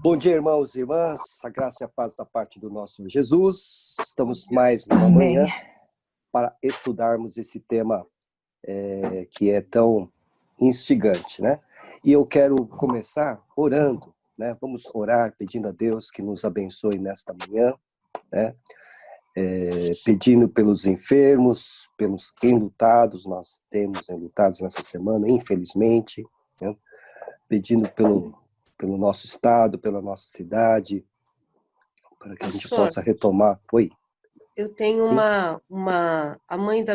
Bom dia, irmãos e irmãs. A graça e a paz da parte do nosso Senhor Jesus. Estamos mais numa manhã para estudarmos esse tema que é tão instigante, né? E eu quero começar orando, né? Vamos orar pedindo a Deus que nos abençoe nesta manhã, né? Pedindo pelos enfermos, pelos enlutados, nós temos enlutados nessa semana, infelizmente, né? Pedindo pelo nosso estado, pela nossa cidade, para que a gente possa retomar. Oi. Eu tenho a mãe da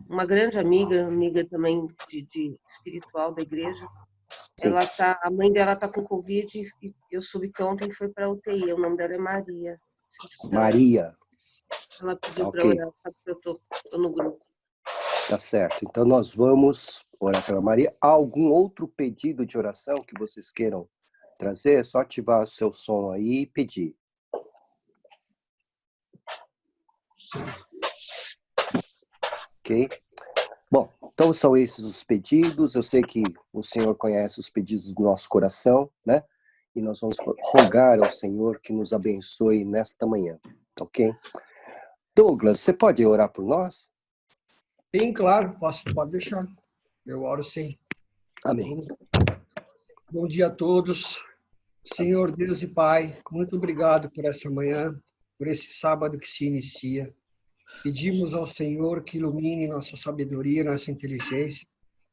uma grande amiga também de espiritual da igreja. Sim. A mãe dela tá com Covid e eu soube que ontem foi para UTI. O nome dela é Maria. Maria. Ela pediu para Ok. orar, sabe que eu tô no grupo. Tá certo. Então nós vamos orar pela Maria. Há algum outro pedido de oração que vocês queiram trazer? É só ativar o seu som aí e pedir. Ok? Bom, então são esses os pedidos. Eu sei que o Senhor conhece os pedidos do nosso coração, né? E nós vamos rogar ao Senhor que nos abençoe nesta manhã, ok? Douglas, você pode orar por nós? Sim, claro, pode deixar. Eu oro sim. Amém. Bom dia a todos. Senhor Deus e Pai, muito obrigado por essa manhã, por esse sábado que se inicia. Pedimos ao Senhor que ilumine nossa sabedoria, nossa inteligência,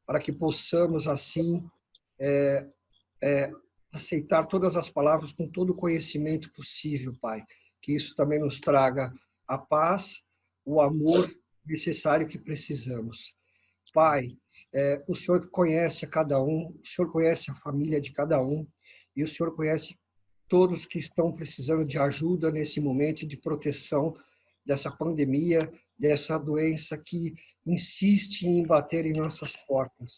para que possamos, assim, aceitar todas as palavras com todo o conhecimento possível, Pai. Que isso também nos traga a paz, o amor necessário que precisamos. Pai, o Senhor conhece a cada um, o Senhor conhece a família de cada um, e o Senhor conhece todos que estão precisando de ajuda nesse momento de proteção dessa pandemia, dessa doença que insiste em bater em nossas portas.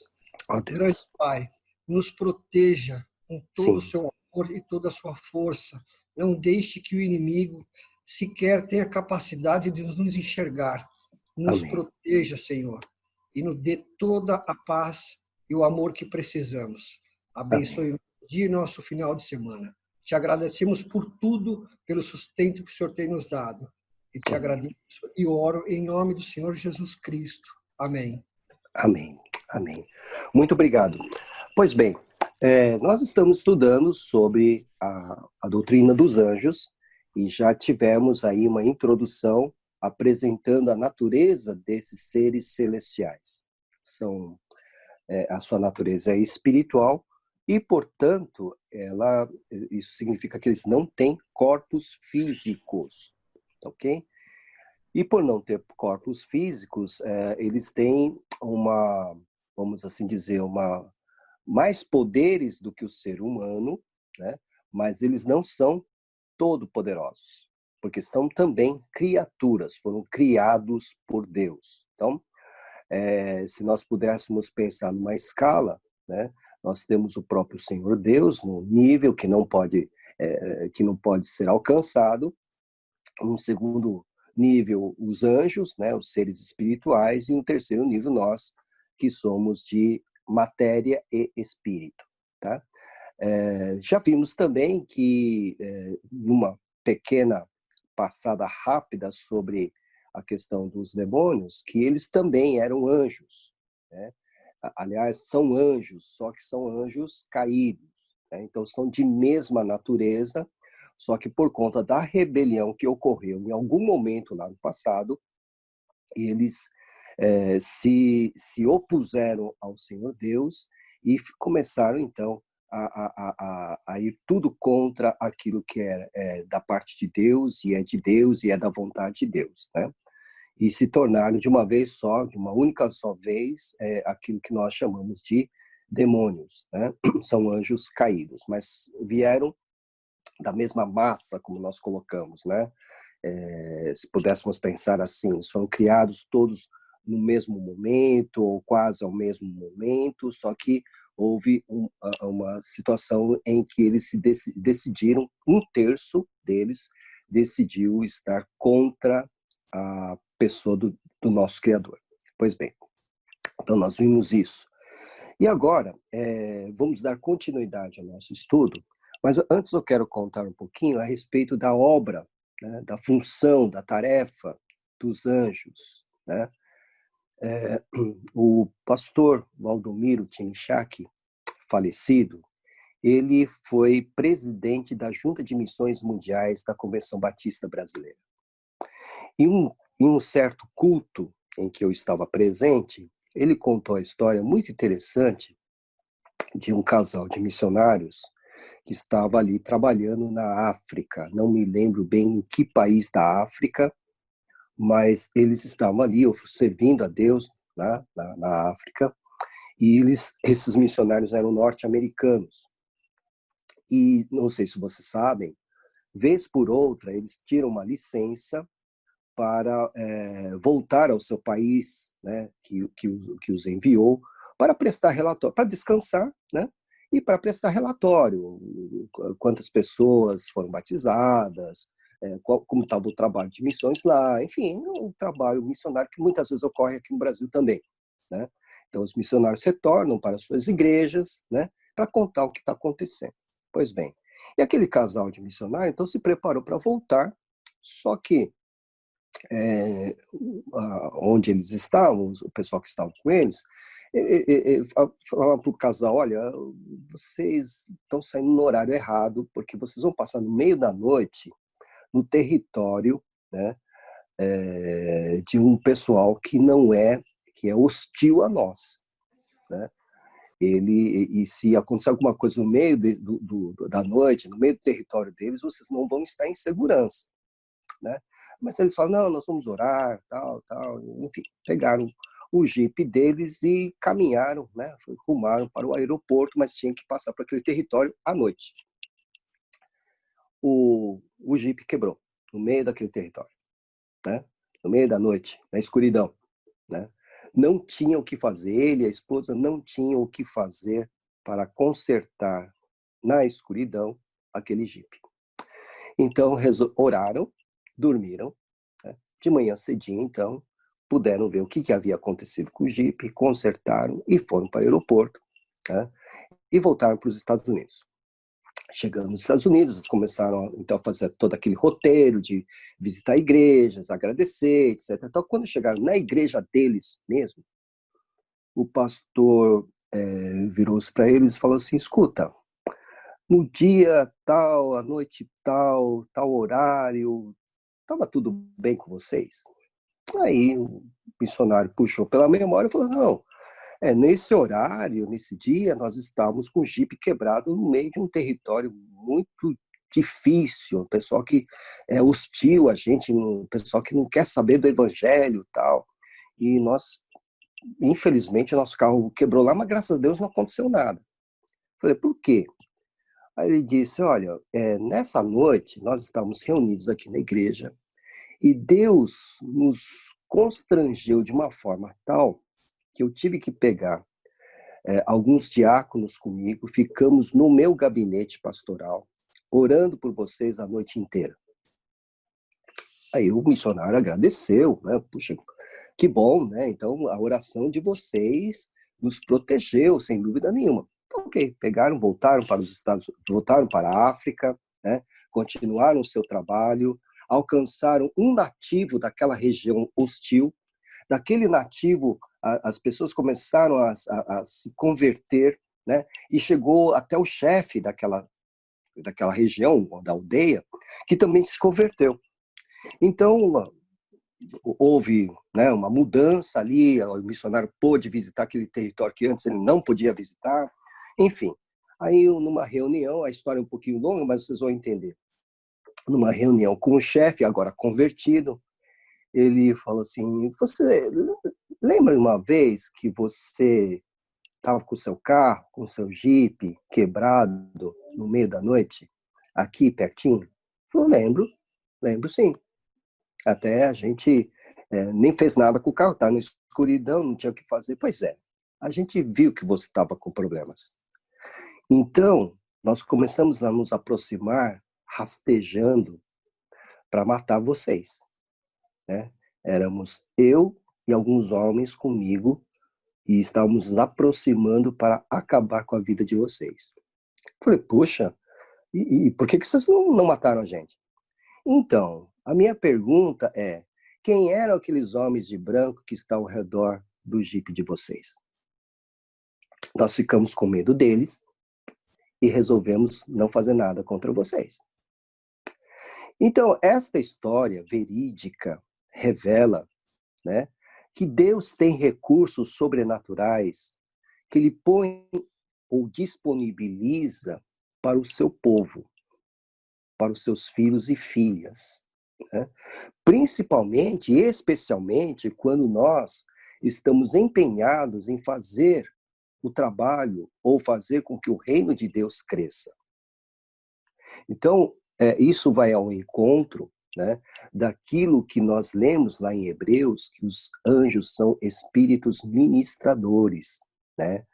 Oh, Deus. Grande Pai, nos proteja com todo o Sim. seu amor e toda a sua força. Não deixe que o inimigo sequer tenha capacidade de nos enxergar. Nos Amém. proteja, Senhor, e nos dê toda a paz e o amor que precisamos. Abençoe o dia e nosso final de semana. Te agradecemos por tudo, pelo sustento que o Senhor tem nos dado. E te agradeço e oro em nome do Senhor Jesus Cristo. Amém. Amém. Amém. Muito obrigado. Pois bem, nós estamos estudando sobre a doutrina dos anjos e já tivemos aí uma introdução apresentando a natureza desses seres celestiais. A sua natureza é espiritual e, portanto, isso significa que eles não têm corpos físicos, ok? E por não ter corpos físicos, eles têm vamos assim dizer, mais poderes do que o ser humano, né? Mas eles não são todo-poderosos, porque são também criaturas, foram criados por Deus. Então, se nós pudéssemos pensar numa escala, né? Nós temos o próprio Senhor Deus, no nível que não pode ser alcançado. Um segundo nível, os anjos, né, os seres espirituais, e um terceiro nível, nós, que somos de matéria e espírito. Tá? Já vimos também que, numa pequena passada rápida sobre a questão dos demônios, que eles também eram anjos. Né? Aliás, são anjos, só que são anjos caídos. Né? Então, são de mesma natureza, só que por conta da rebelião que ocorreu em algum momento lá no passado, eles se opuseram ao Senhor Deus e começaram, então, a ir tudo contra aquilo que era da parte de Deus, e é de Deus, e é da vontade de Deus, né? E se tornaram de uma vez só, de uma única só vez, aquilo que nós chamamos de demônios, né? São anjos caídos, mas vieram da mesma massa, como nós colocamos, né? Se pudéssemos pensar assim, eles foram criados todos no mesmo momento, ou quase ao mesmo momento, só que houve uma situação em que eles se decidiram, um terço deles decidiu estar contra a pessoa do nosso Criador. Pois bem, então nós vimos isso. E agora, vamos dar continuidade ao nosso estudo, Mas antes eu quero contar um pouquinho a respeito da obra, né, da função, da tarefa dos anjos, né? O pastor Valdomiro Tinichak, falecido, ele foi presidente da Junta de Missões Mundiais da Convenção Batista Brasileira. Em um certo culto em que eu estava presente, ele contou a história muito interessante de um casal de missionários que estava ali trabalhando na África. Não me lembro bem em que país da África, mas eles estavam ali servindo a Deus, né, na África, e esses missionários eram norte-americanos. E não sei se vocês sabem, vez por outra, eles tiram uma licença para voltar ao seu país, né, que os enviou, para prestar relatório, para descansar, né, e para prestar relatório, quantas pessoas foram batizadas, como estava o trabalho de missões lá, enfim, um trabalho missionário que muitas vezes ocorre aqui no Brasil também, né? Então, os missionários retornam para suas igrejas, né, para contar o que está acontecendo. Pois bem, e aquele casal de missionários, então, se preparou para voltar, só que onde eles estavam, o pessoal que estava com eles, falava para o casal, olha, vocês estão saindo no horário errado, porque vocês vão passar no meio da noite no território, né, de um pessoal que é hostil a nós, né? E se acontecer alguma coisa no meio da noite, no meio do território deles, vocês não vão estar em segurança, né? Mas eles falam, não, nós vamos orar, tal, enfim, pegaram o jipe deles e caminharam, né? Rumaram para o aeroporto, mas tinham que passar por aquele território à noite. O jipe quebrou no meio daquele território, né? No meio da noite, na escuridão, né? Não tinham o que fazer, ele e a esposa não tinham o que fazer para consertar na escuridão aquele jipe. Então, oraram, dormiram, né? De manhã cedinho, então, puderam ver o que havia acontecido com o jipe, consertaram e foram para o aeroporto, né? E voltaram para os Estados Unidos. Chegando nos Estados Unidos, eles começaram então a fazer todo aquele roteiro de visitar igrejas, agradecer, etc. Então, quando chegaram na igreja deles mesmo, o pastor virou-se para eles e falou assim, escuta, no dia tal, à noite tal horário, estava tudo bem com vocês? Aí o missionário puxou pela memória e falou, não, nesse horário, nesse dia, nós estávamos com o jipe quebrado no meio de um território muito difícil, um pessoal que é hostil a gente, um pessoal que não quer saber do evangelho e tal. E nós, infelizmente, nosso carro quebrou lá, mas graças a Deus não aconteceu nada. Falei, por quê? Aí ele disse, olha, nessa noite nós estávamos reunidos aqui na igreja e Deus nos constrangeu de uma forma tal que eu tive que pegar alguns diáconos comigo, ficamos no meu gabinete pastoral, orando por vocês a noite inteira. Aí o missionário agradeceu, né? Puxa, que bom, né? Então a oração de vocês nos protegeu, sem dúvida nenhuma. Então, ok, pegaram, voltaram para os Estados, voltaram para a África, né? Continuaram o seu trabalho, alcançaram um nativo daquela região hostil. Daquele nativo, as pessoas começaram a se converter, né? E chegou até o chefe daquela região, da aldeia, que também se converteu. Então, houve, né, uma mudança ali, o missionário pôde visitar aquele território que antes ele não podia visitar, enfim. Aí, numa reunião, a história é um pouquinho longa, mas vocês vão entender. Numa reunião com o chefe, agora convertido, ele falou assim, você lembra uma vez que você estava com o seu carro, com o seu jipe quebrado no meio da noite, aqui pertinho? Eu falei, lembro sim. Até a gente nem fez nada com o carro, estava na escuridão, não tinha o que fazer. Pois é, a gente viu que você estava com problemas. Então, nós começamos a nos aproximar, rastejando, para matar vocês, né? Éramos eu e alguns homens comigo e estávamos nos aproximando para acabar com a vida de vocês. Falei, puxa, E por que vocês não mataram a gente? Então, a minha pergunta é, quem eram aqueles homens de branco que estão ao redor do jipe de vocês? Nós ficamos com medo deles e resolvemos não fazer nada contra vocês. Então, esta história verídica revela, né, que Deus tem recursos sobrenaturais que Ele põe ou disponibiliza para o seu povo, para os seus filhos e filhas, né? Principalmente e especialmente quando nós estamos empenhados em fazer o trabalho ou fazer com que o reino de Deus cresça. Então, isso vai ao encontro, né, daquilo que nós lemos lá em Hebreus, que os anjos são espíritos ministradores, né?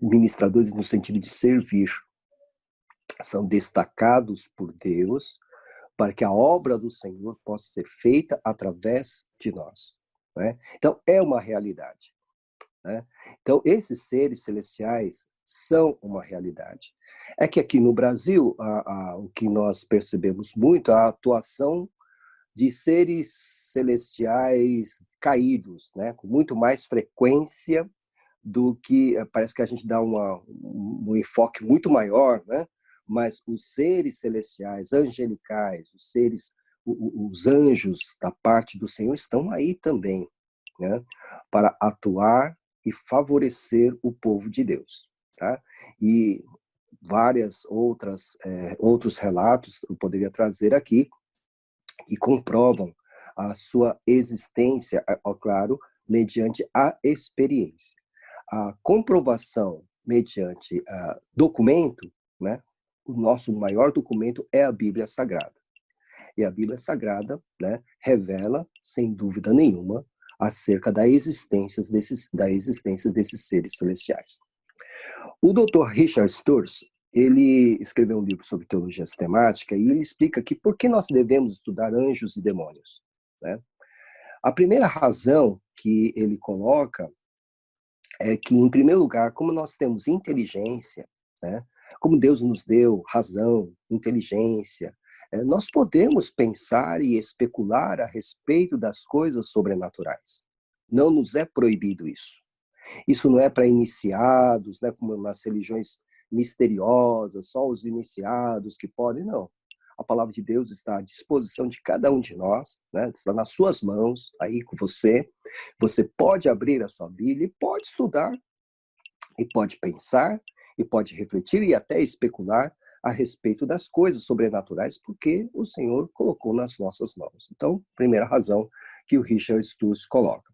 Ministradores no sentido de servir. São destacados por Deus para que a obra do Senhor possa ser feita através de nós, né? Então, é uma realidade, né? Então, esses seres celestiais são uma realidade. É que aqui no Brasil, o que nós percebemos muito é a atuação de seres celestiais caídos, né? Com muito mais frequência do que... Parece que a gente dá um enfoque muito maior, né? Mas os seres celestiais, angelicais, os anjos da parte do Senhor estão aí também, né? Para atuar e favorecer o povo de Deus, tá? E várias outros relatos eu poderia trazer aqui que comprovam a sua existência, claro, mediante a experiência. A comprovação mediante documento, né? O nosso maior documento é a Bíblia Sagrada. E a Bíblia Sagrada, né, revela, sem dúvida nenhuma, acerca da existência desses seres celestiais. O Dr. Richard Sturz, ele escreveu um livro sobre teologia sistemática e ele explica que por que nós devemos estudar anjos e demônios, né? A primeira razão que ele coloca é que, em primeiro lugar, como nós temos inteligência, né? Como Deus nos deu razão, inteligência, nós podemos pensar e especular a respeito das coisas sobrenaturais. Não nos é proibido isso. Isso não é para iniciados, né, como nas religiões misteriosas, só os iniciados que podem, não. A palavra de Deus está à disposição de cada um de nós, né, está nas suas mãos, aí com você. Você pode abrir a sua Bíblia e pode estudar, e pode pensar, e pode refletir e até especular a respeito das coisas sobrenaturais, porque o Senhor colocou nas nossas mãos. Então, primeira razão que o Richard Sturz coloca.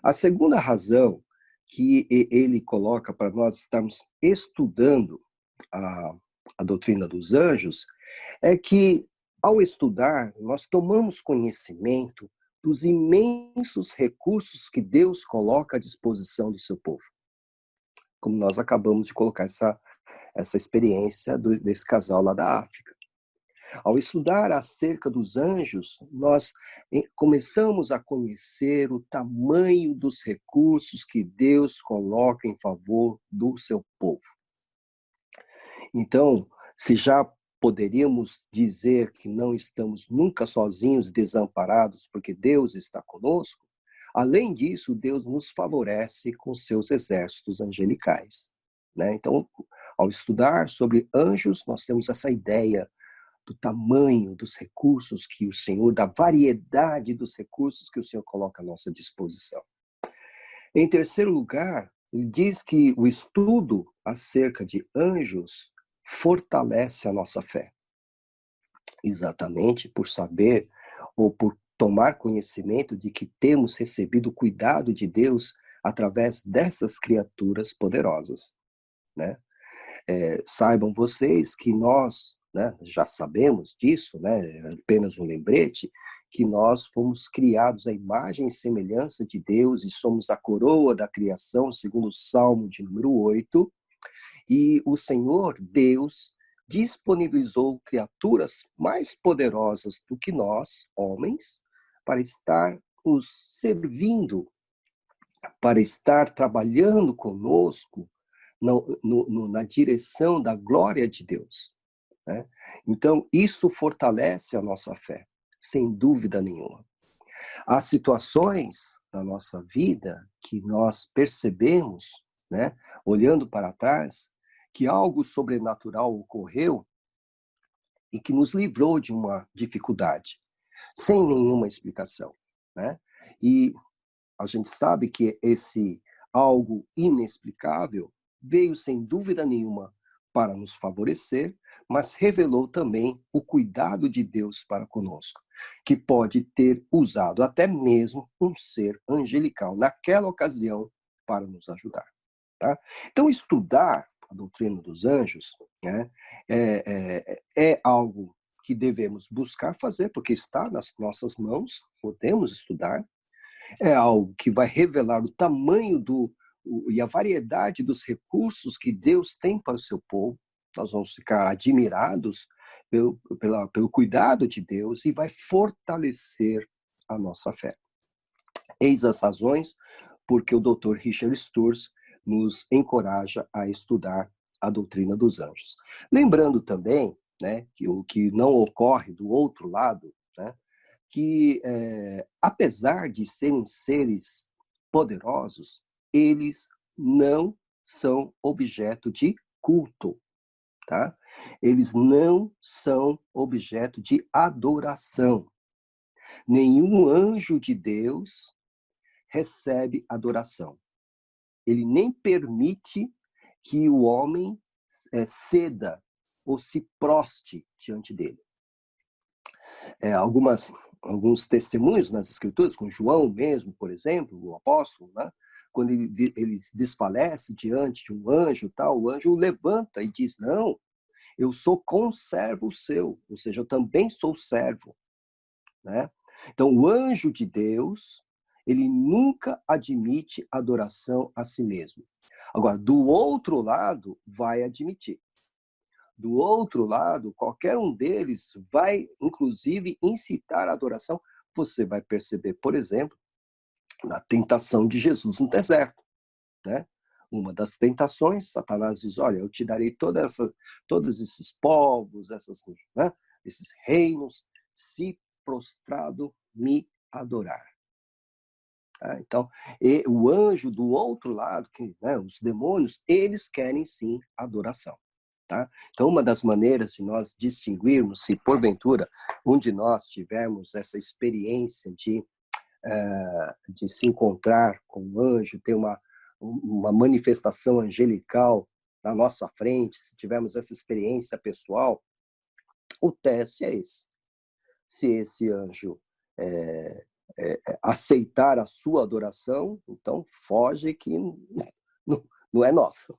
A segunda razão que ele coloca para nós estarmos estudando a doutrina dos anjos é que, ao estudar, nós tomamos conhecimento dos imensos recursos que Deus coloca à disposição do seu povo. Como nós acabamos de colocar essa experiência desse casal lá da África. Ao estudar acerca dos anjos, nós começamos a conhecer o tamanho dos recursos que Deus coloca em favor do seu povo. Então, se já poderíamos dizer que não estamos nunca sozinhos, desamparados, porque Deus está conosco, além disso, Deus nos favorece com seus exércitos angelicais, né? Então, ao estudar sobre anjos, nós temos essa ideia do tamanho dos recursos que o Senhor, da variedade dos recursos que o Senhor coloca à nossa disposição. Em terceiro lugar, ele diz que o estudo acerca de anjos fortalece a nossa fé. Exatamente por saber ou por tomar conhecimento de que temos recebido o cuidado de Deus através dessas criaturas poderosas, né? Saibam vocês que nós, né, já sabemos disso, né, apenas um lembrete, que nós fomos criados à imagem e semelhança de Deus e somos a coroa da criação, segundo o Salmo de número 8, e o Senhor, Deus, disponibilizou criaturas mais poderosas do que nós, homens, para estar nos servindo, para estar trabalhando conosco na direção da glória de Deus, né? Então, isso fortalece a nossa fé, sem dúvida nenhuma. Há situações na nossa vida que nós percebemos, né, olhando para trás, que algo sobrenatural ocorreu e que nos livrou de uma dificuldade, sem nenhuma explicação, né? E a gente sabe que esse algo inexplicável veio sem dúvida nenhuma para nos favorecer, mas revelou também o cuidado de Deus para conosco, que pode ter usado até mesmo um ser angelical naquela ocasião para nos ajudar. Tá? Então, estudar a doutrina dos anjos, né, é algo que devemos buscar fazer, porque está nas nossas mãos, podemos estudar, é algo que vai revelar o tamanho e a variedade dos recursos que Deus tem para o seu povo. Nós vamos ficar admirados pelo cuidado de Deus e vai fortalecer a nossa fé. Eis as razões porque o Dr. Richard Sturz nos encoraja a estudar a doutrina dos anjos. Lembrando também, né, que o que não ocorre do outro lado, né, que apesar de serem seres poderosos, eles não são objeto de culto, tá? Eles não são objeto de adoração. Nenhum anjo de Deus recebe adoração. Ele nem permite que o homem ceda ou se proste diante dele. Alguns testemunhos nas escrituras, com João mesmo, por exemplo, o apóstolo, né? Quando ele desfalece diante de um anjo, tal, o anjo o levanta e diz, não, eu sou conservo seu, ou seja, eu também sou servo. Né? Então, o anjo de Deus, ele nunca admite adoração a si mesmo. Agora, do outro lado, vai admitir. Do outro lado, qualquer um deles vai, inclusive, incitar a adoração. Você vai perceber, por exemplo, na tentação de Jesus no deserto, né? Uma das tentações, Satanás diz, olha, eu te darei todos esses povos, né, esses reinos, se prostrado me adorar. Tá? Então, o anjo do outro lado, né, os demônios, eles querem sim adoração. Tá? Então, uma das maneiras de nós distinguirmos, se porventura um de nós tivermos essa experiência de se encontrar com um anjo, ter uma manifestação angelical na nossa frente, se tivermos essa experiência pessoal, o teste é esse. Se esse anjo aceitar a sua adoração, então foge que não é nosso.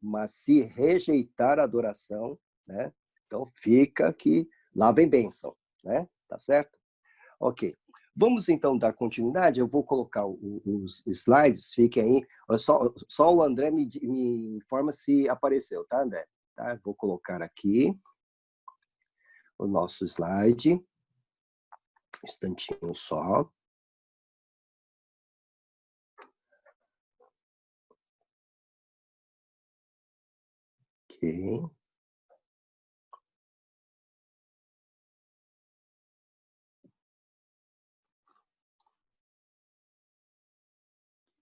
Mas se rejeitar a adoração, né, então fica que lá vem bênção, né? Tá certo? Ok. Vamos então dar continuidade. Eu vou colocar os slides, fiquem aí. Só o André me informa se apareceu, tá, André? Tá? Vou colocar aqui o nosso slide. Um instantinho só. Ok.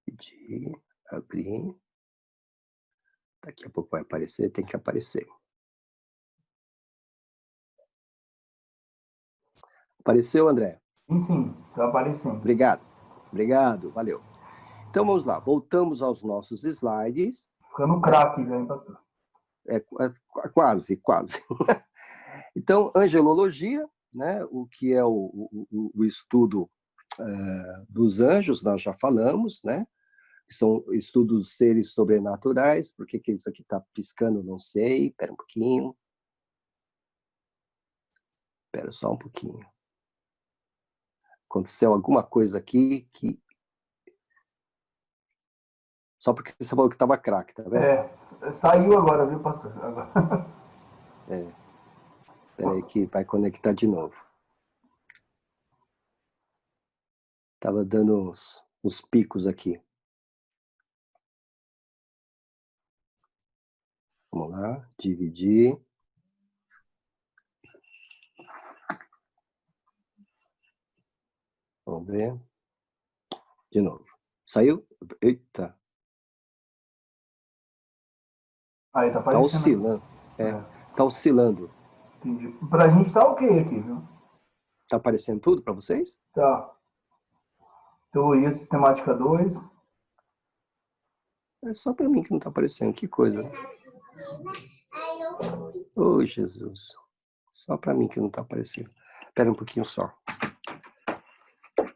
Pedir, abrir. Daqui a pouco vai aparecer, tem que aparecer. Apareceu, André? Sim, está aparecendo. Obrigado, valeu. Então vamos lá, voltamos aos nossos slides. Ficando craque já, hein, pastor? Quase. Então, angelologia, né, o que é o estudo dos anjos, nós já falamos, né? São estudos dos seres sobrenaturais. Por que isso aqui está piscando? Não sei. Espera um pouquinho. Espera só um pouquinho. Aconteceu alguma coisa aqui que... Só porque você falou que estava craque, tá vendo? Saiu agora, viu, pastor? Agora. Espera aí que vai conectar de novo. Estava dando uns picos aqui. Vamos lá, dividir. Vamos ver. De novo. Saiu? Eita. Aí, tá Tá aparecendo. oscilando. Tá oscilando. Entendi. Pra gente tá ok aqui, viu? Tá aparecendo tudo para vocês? Tá. Teoria sistemática 2. É só para mim que não tá aparecendo. Que coisa. Oh, Jesus. Só para mim que não tá aparecendo. Espera um pouquinho só.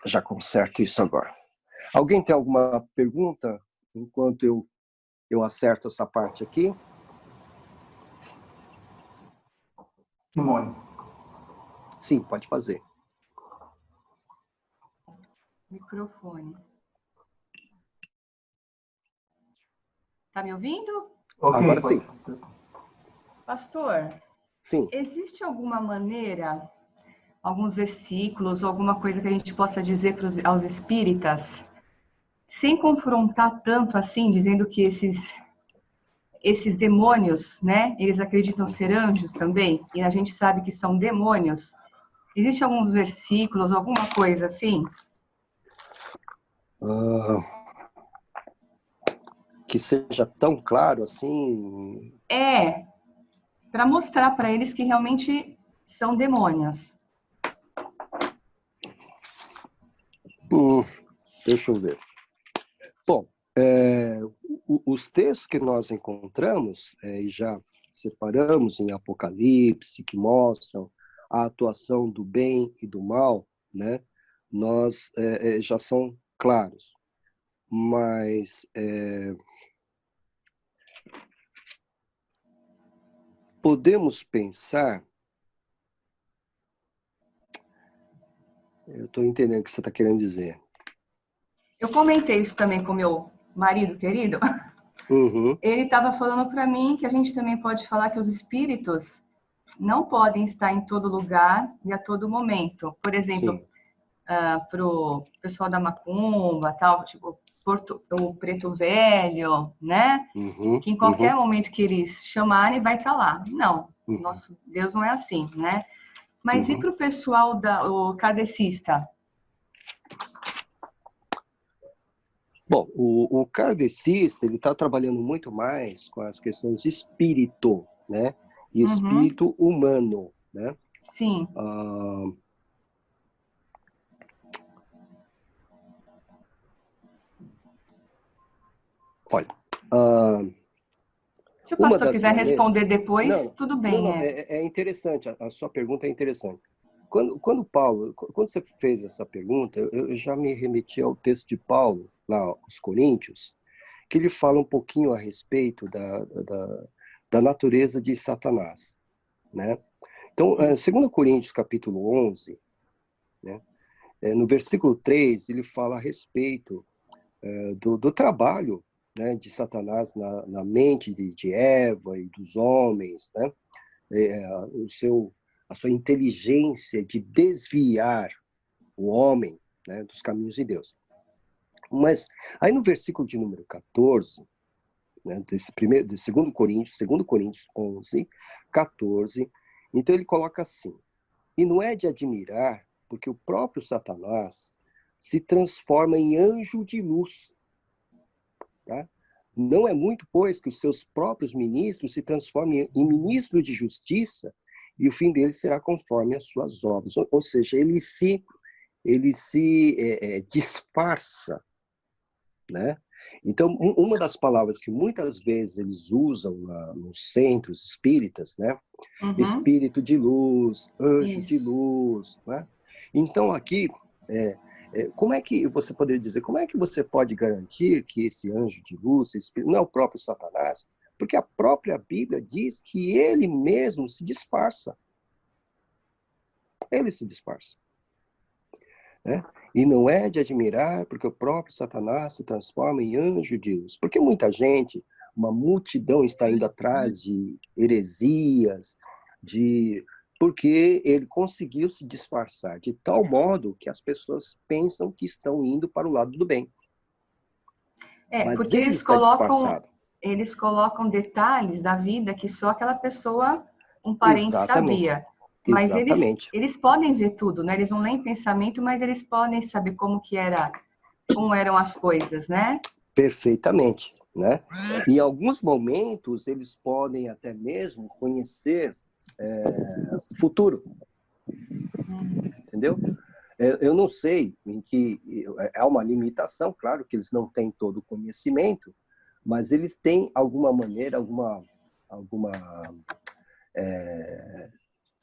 Já conserto isso agora. Alguém tem alguma pergunta enquanto eu acerto essa parte aqui? Simone. Sim, pode fazer. Microfone. Tá me ouvindo? Ok, Agora pode. sim. Pastor, Sim. existe alguma maneira, alguns versículos, alguma coisa que a gente possa dizer aos espíritas, sem confrontar tanto assim, dizendo que esses demônios, né, eles acreditam ser anjos também, e a gente sabe que são demônios. Existe alguns versículos, alguma coisa assim? Que seja tão claro assim. Para mostrar para eles que realmente são demônios. Deixa eu ver. Bom, os textos que nós encontramos, e já separamos em Apocalipse, que mostram a atuação do bem e do mal, né? Nós já são claros. Mas podemos pensar. Eu estou entendendo o que você está querendo dizer. Eu comentei isso também com meu marido querido. Uhum. Ele estava falando para mim que a gente também pode falar que os espíritos não podem estar em todo lugar e a todo momento. Por exemplo, para o pessoal da macumba, tal, tipo o Preto Velho, né? Uhum. Que em qualquer momento que eles chamarem, vai estar lá. Não, nosso Deus não é assim, né? Mas e para o pessoal o kardecista? Bom, o kardecista, ele está trabalhando muito mais com as questões de espírito, né? E espírito humano, né? Sim. Olha, se o pastor quiser responder depois, tudo bem. Não, é interessante, a sua pergunta é interessante. Quando você fez essa pergunta, eu já me remeti ao texto de Paulo, lá aos Coríntios, que ele fala um pouquinho a respeito da natureza de Satanás, né? Então, 2 Coríntios, capítulo 11, né? No versículo 3, ele fala a respeito do trabalho, né, de Satanás na mente de Eva e dos homens, né? A sua inteligência de desviar o homem, né, dos caminhos de Deus. Mas aí no versículo de número 14, né, de 2 Coríntios 11, 14, então ele coloca assim: e não é de admirar, porque o próprio Satanás se transforma em anjo de luz. Tá? Não é muito, pois, que os seus próprios ministros se transformem em ministro de justiça, e o fim deles será conforme as suas obras. Ou seja, ele se disfarça, né? Então, uma das palavras que muitas vezes eles usam nos centros espíritas, né? Espírito de luz, anjo de luz, né? Então, aqui, como é que você poderia dizer, como é que você pode garantir que esse anjo de luz, esse espírito, não é o próprio Satanás? Porque a própria Bíblia diz que ele mesmo se disfarça. Ele se disfarça. Né? E não é de admirar, porque o próprio Satanás se transforma em anjo de luz. Porque muita gente, uma multidão está indo atrás de heresias, porque ele conseguiu se disfarçar de tal modo que as pessoas pensam que estão indo para o lado do bem. Mas porque ele está disfarçado. Eles colocam detalhes da vida que só aquela pessoa, um parente, Exatamente. sabia. Mas Exatamente. eles podem ver tudo, né? Eles não leem pensamento, mas eles podem saber como eram as coisas, né? Perfeitamente, né? Em alguns momentos, eles podem até mesmo conhecer o futuro, entendeu? Eu não sei em que... É uma limitação, claro que eles não têm todo o conhecimento, mas eles têm alguma maneira,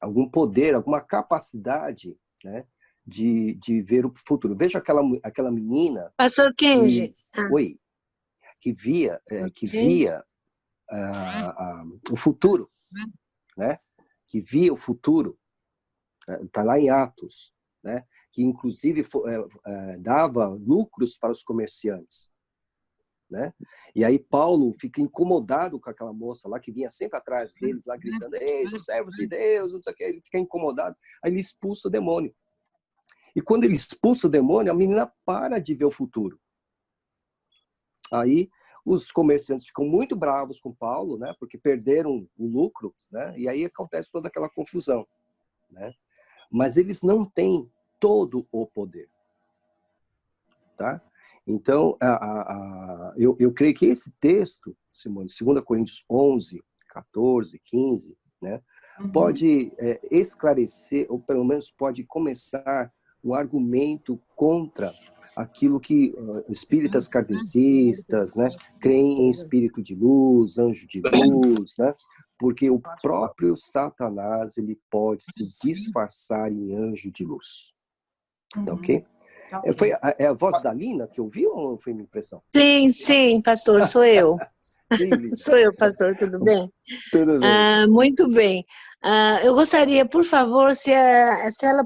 algum poder, alguma capacidade, né, de ver o futuro. Veja aquela menina Pastor Kenji. Oi, que via o futuro, né? Que via o futuro, está lá em Atos, né? Que inclusive dava lucros para os comerciantes, né? E aí Paulo fica incomodado com aquela moça lá que vinha sempre atrás deles, lá gritando: "Eis os servos de Deus", não sei o que. Ele fica incomodado, aí ele expulsa o demônio. E quando ele expulsa o demônio, a menina para de ver o futuro. Aí os comerciantes ficam muito bravos com Paulo, né? Porque perderam o lucro, né? E aí acontece toda aquela confusão, né? Mas eles não têm todo o poder, tá? Então, eu creio que esse texto, Simone, 2 Coríntios 11, 14, 15, né, pode esclarecer, ou pelo menos pode começar um argumento contra aquilo que espíritas kardecistas, né, creem em espírito de luz, anjo de luz, né, porque o próprio Satanás ele pode se disfarçar em anjo de luz. Tá ok? Foi a voz da Lina que eu vi ou foi minha impressão? Sim, sim, pastor, sou eu. Sim, Sou eu, pastor, tudo bem? tudo bem. Muito bem. Eu gostaria, por favor, se ela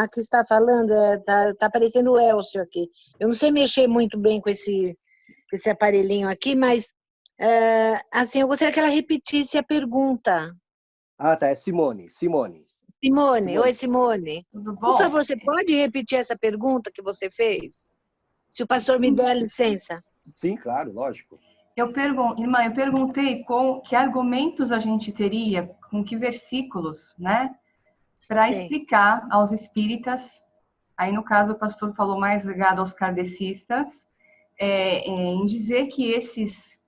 a que está falando, tá aparecendo o Elcio aqui. Eu não sei mexer muito bem com esse aparelhinho aqui, mas assim, eu gostaria que ela repetisse a pergunta. Tá, é Simone. Simone. Oi, Simone. Tudo bom? Por favor, você pode repetir essa pergunta que você fez? Se o pastor me der licença. Sim, claro, lógico. Irmã, eu perguntei com que argumentos a gente teria, com que versículos, né? Para explicar aos espíritas, aí no caso o pastor falou mais ligado aos kardecistas, em dizer que esses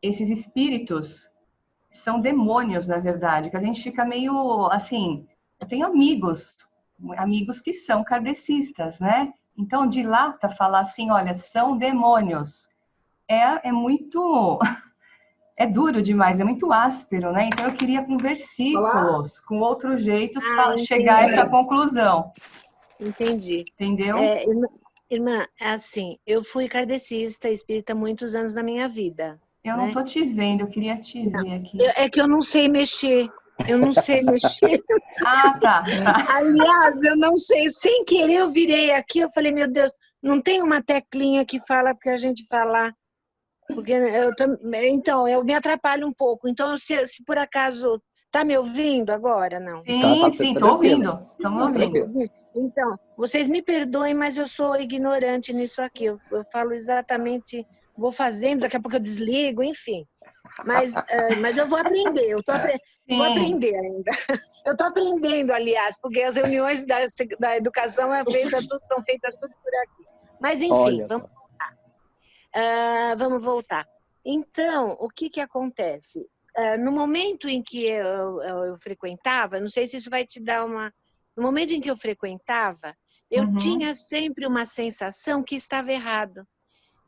espíritos são demônios, na verdade, que a gente fica meio assim, eu tenho amigos que são kardecistas, né? Então, dilata falar assim, olha, são demônios. É muito... É duro demais, é muito áspero, né? Então, eu queria com versículos, com outros jeitos, chegar a essa conclusão. Entendi. Entendeu? Irmã, assim, eu fui kardecista espírita há muitos anos na minha vida. Eu não tô te vendo, eu queria te ver aqui. É que eu não sei mexer. Tá. Aliás, eu não sei, sem querer eu virei aqui, eu falei, meu Deus, não tem uma teclinha que fala porque a gente falar. Porque então, eu me atrapalho um pouco. Então, se por acaso... Tá me ouvindo agora, não? Sim, tô ouvindo. Estamos ouvindo. Então, vocês me perdoem, mas eu sou ignorante nisso aqui. Eu falo exatamente, vou fazendo, daqui a pouco eu desligo, enfim. Mas eu vou aprender, vou aprender ainda. Eu estou aprendendo, aliás, porque as reuniões da educação são feitas tudo por aqui. Mas, enfim, vamos voltar. Então, o que acontece? No momento em que eu frequentava, não sei se isso vai te dar uma... No momento em que eu frequentava, eu tinha sempre uma sensação que estava errado.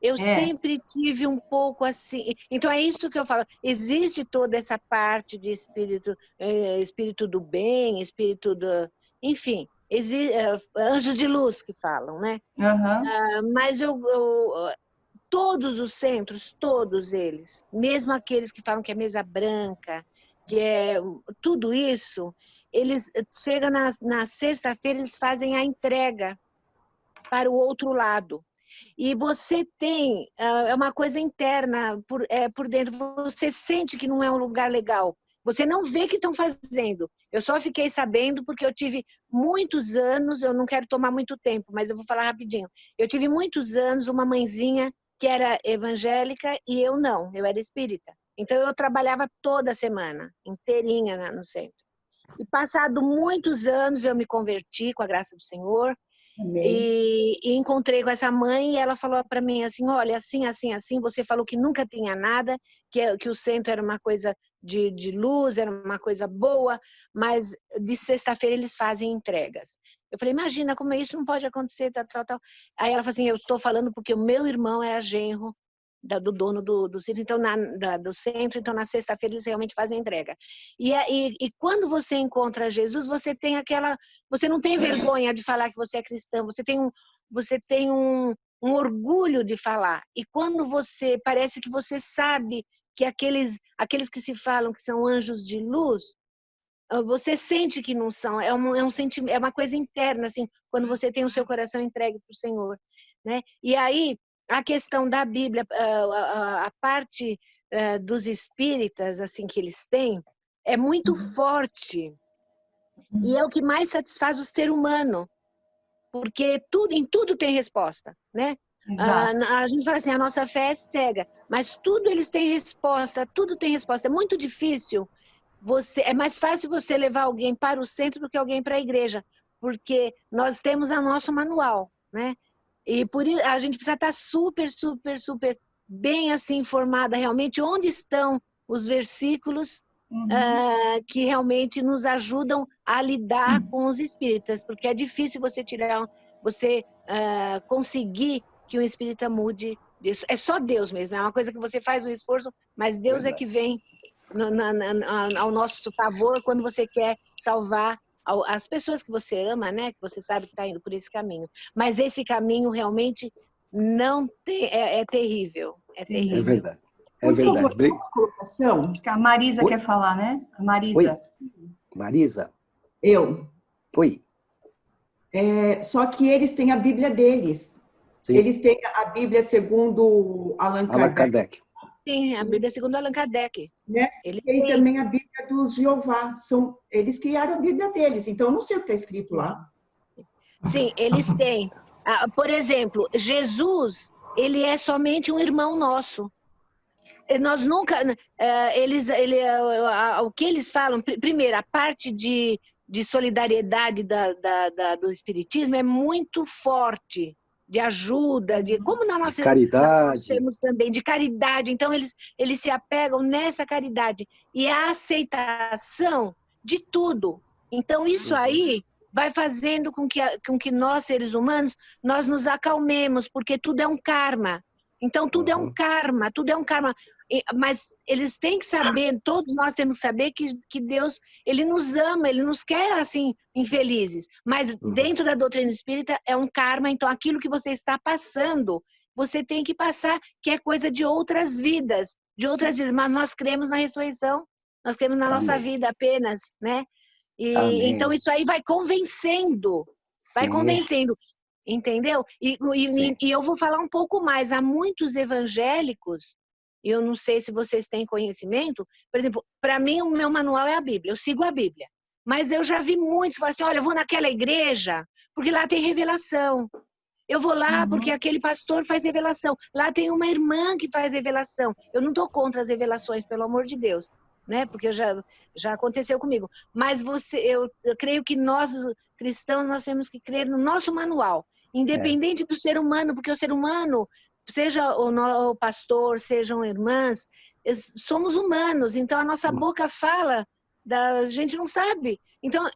Eu sempre tive um pouco assim... Então, é isso que eu falo. Existe toda essa parte de espírito do bem, espírito do... Enfim, anjos de luz que falam, né? Mas todos os centros, todos eles, mesmo aqueles que falam que é mesa branca, que é tudo isso, eles chegam na sexta-feira, eles fazem a entrega para o outro lado. E você tem, é uma coisa interna por dentro, você sente que não é um lugar legal. Você não vê que estão fazendo. Eu só fiquei sabendo porque eu tive muitos anos, eu não quero tomar muito tempo, mas eu vou falar rapidinho. Eu tive muitos anos uma mãezinha que era evangélica e eu não, eu era espírita. Então eu trabalhava toda semana, inteirinha no centro. E passado muitos anos eu me converti com a graça do Senhor. E encontrei com essa mãe e ela falou para mim assim, olha, assim, assim, assim, você falou que nunca tinha nada, que o centro era uma coisa de luz, era uma coisa boa, mas de sexta-feira eles fazem entregas. Eu falei, imagina como isso não pode acontecer, tal, tal. Aí ela falou assim, eu estou falando porque o meu irmão era genro do dono do centro, então do centro, então na sexta-feira eles realmente fazem entrega. E quando você encontra Jesus, você não tem vergonha de falar que você é cristão, você tem um orgulho de falar. E quando parece que você sabe que aqueles que se falam que são anjos de luz, você sente que não são, um sentimento, é uma coisa interna, assim, quando você tem o seu coração entregue para o Senhor, né? E aí, a questão da Bíblia, a parte dos espíritas, assim, que eles têm, é muito forte, e é o que mais satisfaz o ser humano, porque em tudo tem resposta, né? A gente fala assim, a nossa fé é cega, mas tudo eles têm resposta, tudo tem resposta, é muito difícil. É mais fácil você levar alguém para o centro do que alguém para a igreja, porque nós temos o nosso manual, né? E por isso a gente precisa estar super, super, super bem assim informada realmente onde estão os versículos que realmente nos ajudam a lidar com os espíritas, porque é difícil você conseguir que o espírita mude disso. É só Deus mesmo, é uma coisa que você faz um esforço, mas Deus é que vem ao nosso favor quando você quer salvar as pessoas que você ama, né? Que você sabe que está indo por esse caminho. Mas esse caminho realmente não é terrível. É terrível. É verdade. É Por verdade. favor, uma colocação. A Marisa Oi? quer falar, né? A Marisa. Oi, Marisa. Eu. Oi. Só que eles têm a Bíblia deles. Sim. Eles têm a Bíblia segundo Allan Kardec. Sim, a Bíblia segundo Allan Kardec. Né? Tem também a Bíblia dos Jeová. Eles criaram a Bíblia deles, então eu não sei o que está escrito lá. Sim, eles têm. Por exemplo, Jesus, ele é somente um irmão nosso. Nós nunca... o que eles falam... Primeiro, a parte de solidariedade do Espiritismo é muito forte, de ajuda, como na nossa... Caridade. Nós temos também de caridade. Então, eles se apegam nessa caridade. E a aceitação de tudo. Então, isso aí vai fazendo com que nós, seres humanos, nós nos acalmemos, porque tudo é um karma. Então, tudo é um karma, tudo é um karma. Mas eles têm que saber, todos nós temos que saber que Deus, Ele nos ama, Ele nos quer, assim, infelizes. Mas dentro da doutrina espírita é um karma, então aquilo que você está passando, você tem que passar, que é coisa de outras vidas. Mas nós cremos na ressurreição, nós cremos na nossa vida apenas, né? Então isso aí vai convencendo, entendeu? E eu vou falar um pouco mais, há muitos evangélicos, eu não sei se vocês têm conhecimento, por exemplo, para mim o meu manual é a Bíblia, eu sigo a Bíblia, mas eu já vi muitos falar assim, olha, eu vou naquela igreja, porque lá tem revelação, eu vou lá porque aquele pastor faz revelação, lá tem uma irmã que faz revelação, eu não estou contra as revelações, pelo amor de Deus, né? Porque já aconteceu comigo, mas eu creio que nós, cristãos, nós temos que crer no nosso manual, independente do ser humano, porque o ser humano, seja o pastor, sejam irmãs, somos humanos, então a nossa boca fala, a gente não sabe. Então,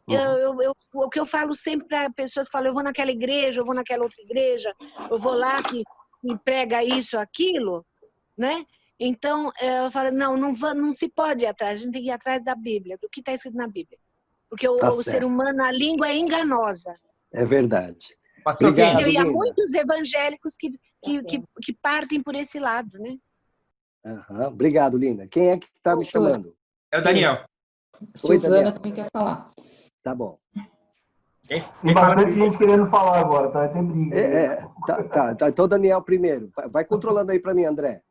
o que eu falo sempre para pessoas que falam, eu vou naquela igreja, eu vou naquela outra igreja, eu vou lá que prega isso, aquilo, né? Então, eu falo, não se pode ir atrás, a gente tem que ir atrás da Bíblia, do que está escrito na Bíblia. Porque o ser humano, a língua é enganosa. É verdade. Obrigado, e há muitos evangélicos que partem por esse lado, né? Obrigado, Linda. Quem é que está me chamando? É o Daniel. Silvana também quer falar. Tá bom. Tem bastante gente querendo falar agora, tá? Tem briga. Tá. Então, Daniel primeiro. Vai controlando aí para mim, André.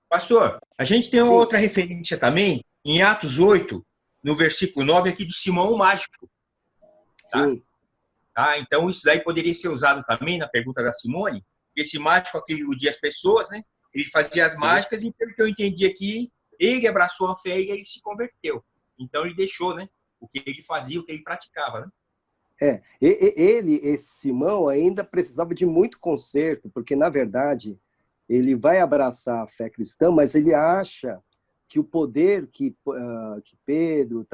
Pastor, a gente tem uma outra referência também, em Atos 8, no versículo 9, aqui do Simão o Mágico. Tá? Sim. Tá? Então, isso daí poderia ser usado também na pergunta da Simone. Esse mágico que iludia as pessoas, né? Ele fazia as mágicas e, pelo que eu entendi aqui, ele abraçou a fé e ele se converteu. Então, ele deixou, né? o que ele fazia, o que ele praticava, né? Esse Simão ainda precisava de muito conserto, porque, na verdade, ele vai abraçar a fé cristã, mas ele acha que o poder que Pedro,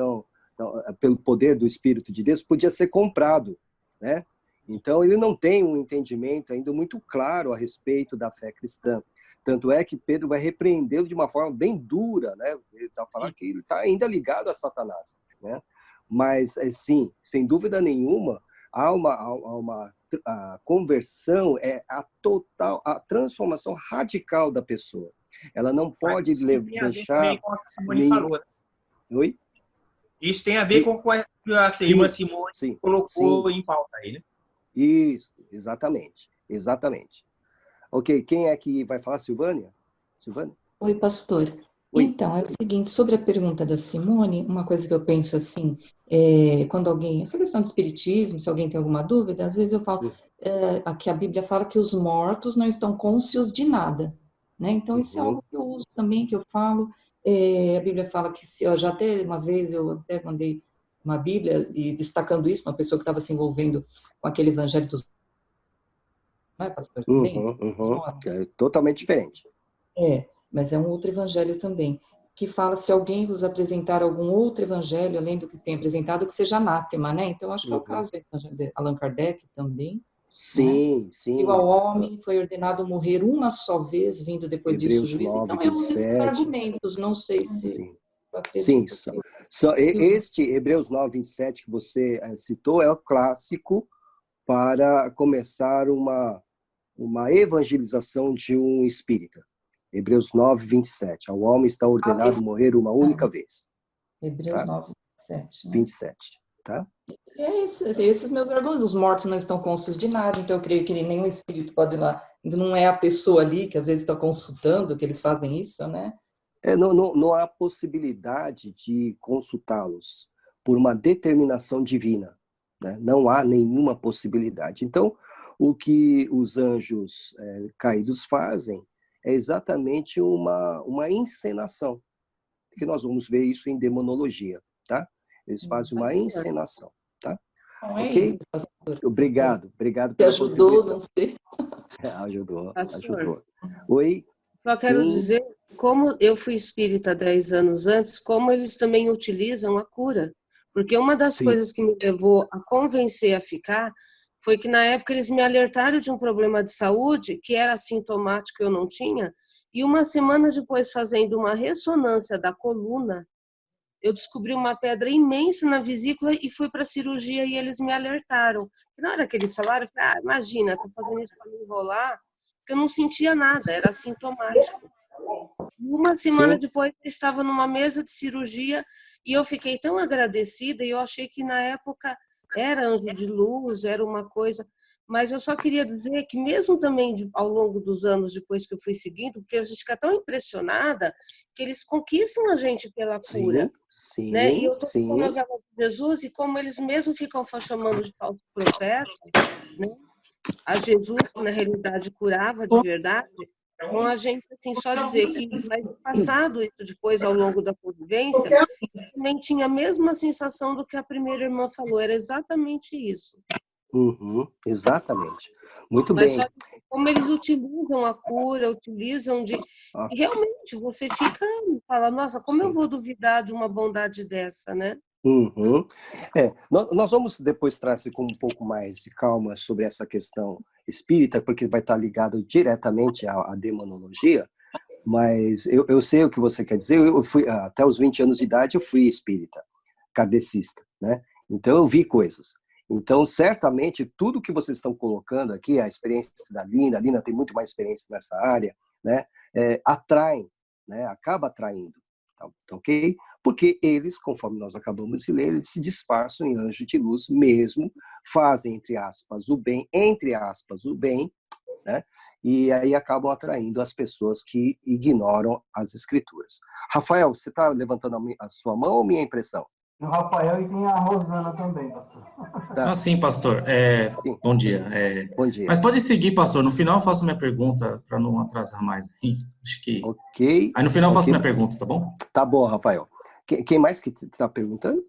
pelo poder do Espírito de Deus, podia ser comprado, né? Então, ele não tem um entendimento ainda muito claro a respeito da fé cristã. Tanto é que Pedro vai repreendê-lo de uma forma bem dura, né? Ele está falando que ele está ainda ligado a Satanás, né? Mas, sim, sem dúvida nenhuma, há uma conversão, a transformação radical da pessoa. Ela não pode deixar... Oi? Isso tem a ver com o que a irmã Simone colocou em pauta aí, né? Isso, exatamente. Ok, quem é que vai falar? Silvânia? Oi, pastor. Oi. Então, é o seguinte, sobre a pergunta da Simone, uma coisa que eu penso assim, quando alguém, essa questão do espiritismo, se alguém tem alguma dúvida, às vezes eu falo que a Bíblia fala que os mortos não estão cônscios de nada, né? Então, isso é algo que eu uso também, que eu falo. A Bíblia fala que, já até uma vez, eu até mandei uma Bíblia, e destacando isso, uma pessoa que estava se envolvendo com aquele evangelho dos... Não é, pastor? É totalmente diferente. Mas é um outro evangelho também, que fala se alguém vos apresentar algum outro evangelho, além do que tem apresentado, que seja anátema, né? Então, acho que é o caso do evangelho de Allan Kardec também. Sim, né? sim. E ao homem foi ordenado morrer uma só vez, vindo depois disso o juízo. Então, eu uso esses argumentos, não sei se... Sim, este Hebreus 9, 27 que você citou é o clássico para começar uma evangelização de um espírita. Hebreus 9, 27. Ao homem está ordenado morrer uma única vez. Hebreus 9, 27. Né? 27, tá? Esses meus argumentos, os mortos não estão cônscios de nada, então eu creio que nenhum espírito pode ir lá. Não é a pessoa ali que às vezes está consultando que eles fazem isso, né? Não há possibilidade de consultá-los por uma determinação divina, né? Não há nenhuma possibilidade. Então, o que os anjos caídos fazem é exatamente uma encenação, que nós vamos ver isso em demonologia, tá? Eles fazem uma encenação, tá? Ok? Isso, pastor. Obrigado pela ajudou, não sei. Ajudou. Oi? Só quero dizer, como eu fui espírita 10 anos antes, como eles também utilizam a cura. Porque uma das coisas que me levou a convencer a ficar foi que na época eles me alertaram de um problema de saúde que era assintomático, eu não tinha, e uma semana depois, fazendo uma ressonância da coluna, eu descobri uma pedra imensa na vesícula e fui para a cirurgia e eles me alertaram. E na hora que eles falaram, eu falei, imagina, estou fazendo isso para me enrolar, porque eu não sentia nada, era assintomático. Uma semana depois, eu estava numa mesa de cirurgia e eu fiquei tão agradecida e eu achei que na época era anjo de luz, era uma coisa... Mas eu só queria dizer que mesmo também ao longo dos anos depois que eu fui seguindo, porque a gente fica tão impressionada que eles conquistam a gente pela cura. Né? E eu estou com a novela de Jesus e como eles mesmo ficam chamando de falso profeta, né? A Jesus, que na realidade curava de verdade, então a gente assim, só dizer que vai ser passado isso depois ao longo da convivência, e também tinha a mesma sensação do que a primeira irmã falou, era exatamente isso. Exatamente. Muito bem. Só como eles utilizam a cura, utilizam de... Realmente, você fica e fala, nossa, como eu vou duvidar de uma bondade dessa, né? Nós vamos depois trazer com um pouco mais de calma sobre essa questão espírita, porque vai estar ligado diretamente à demonologia, mas eu sei o que você quer dizer. Eu fui, até os 20 anos de idade, eu fui espírita, kardecista, né? Então eu vi coisas. Então, certamente, tudo que vocês estão colocando aqui, a experiência da Lina, a Lina tem muito mais experiência nessa área, né? Atraem, né? Acaba atraindo, tá ok? Porque eles, conforme nós acabamos de ler, eles se disfarçam em anjo de luz mesmo, fazem, entre aspas, o bem, né? E aí acabam atraindo as pessoas que ignoram as escrituras. Rafael, você está levantando a sua mão ou minha impressão? O Rafael e tem a Rosana também, pastor. Sim, pastor. Bom dia. Bom dia. Mas pode seguir, pastor. No final eu faço minha pergunta para não atrasar mais. Acho que... Ok. Aí no final eu faço minha pergunta, tá bom? Tá bom, Rafael. Quem mais que está perguntando?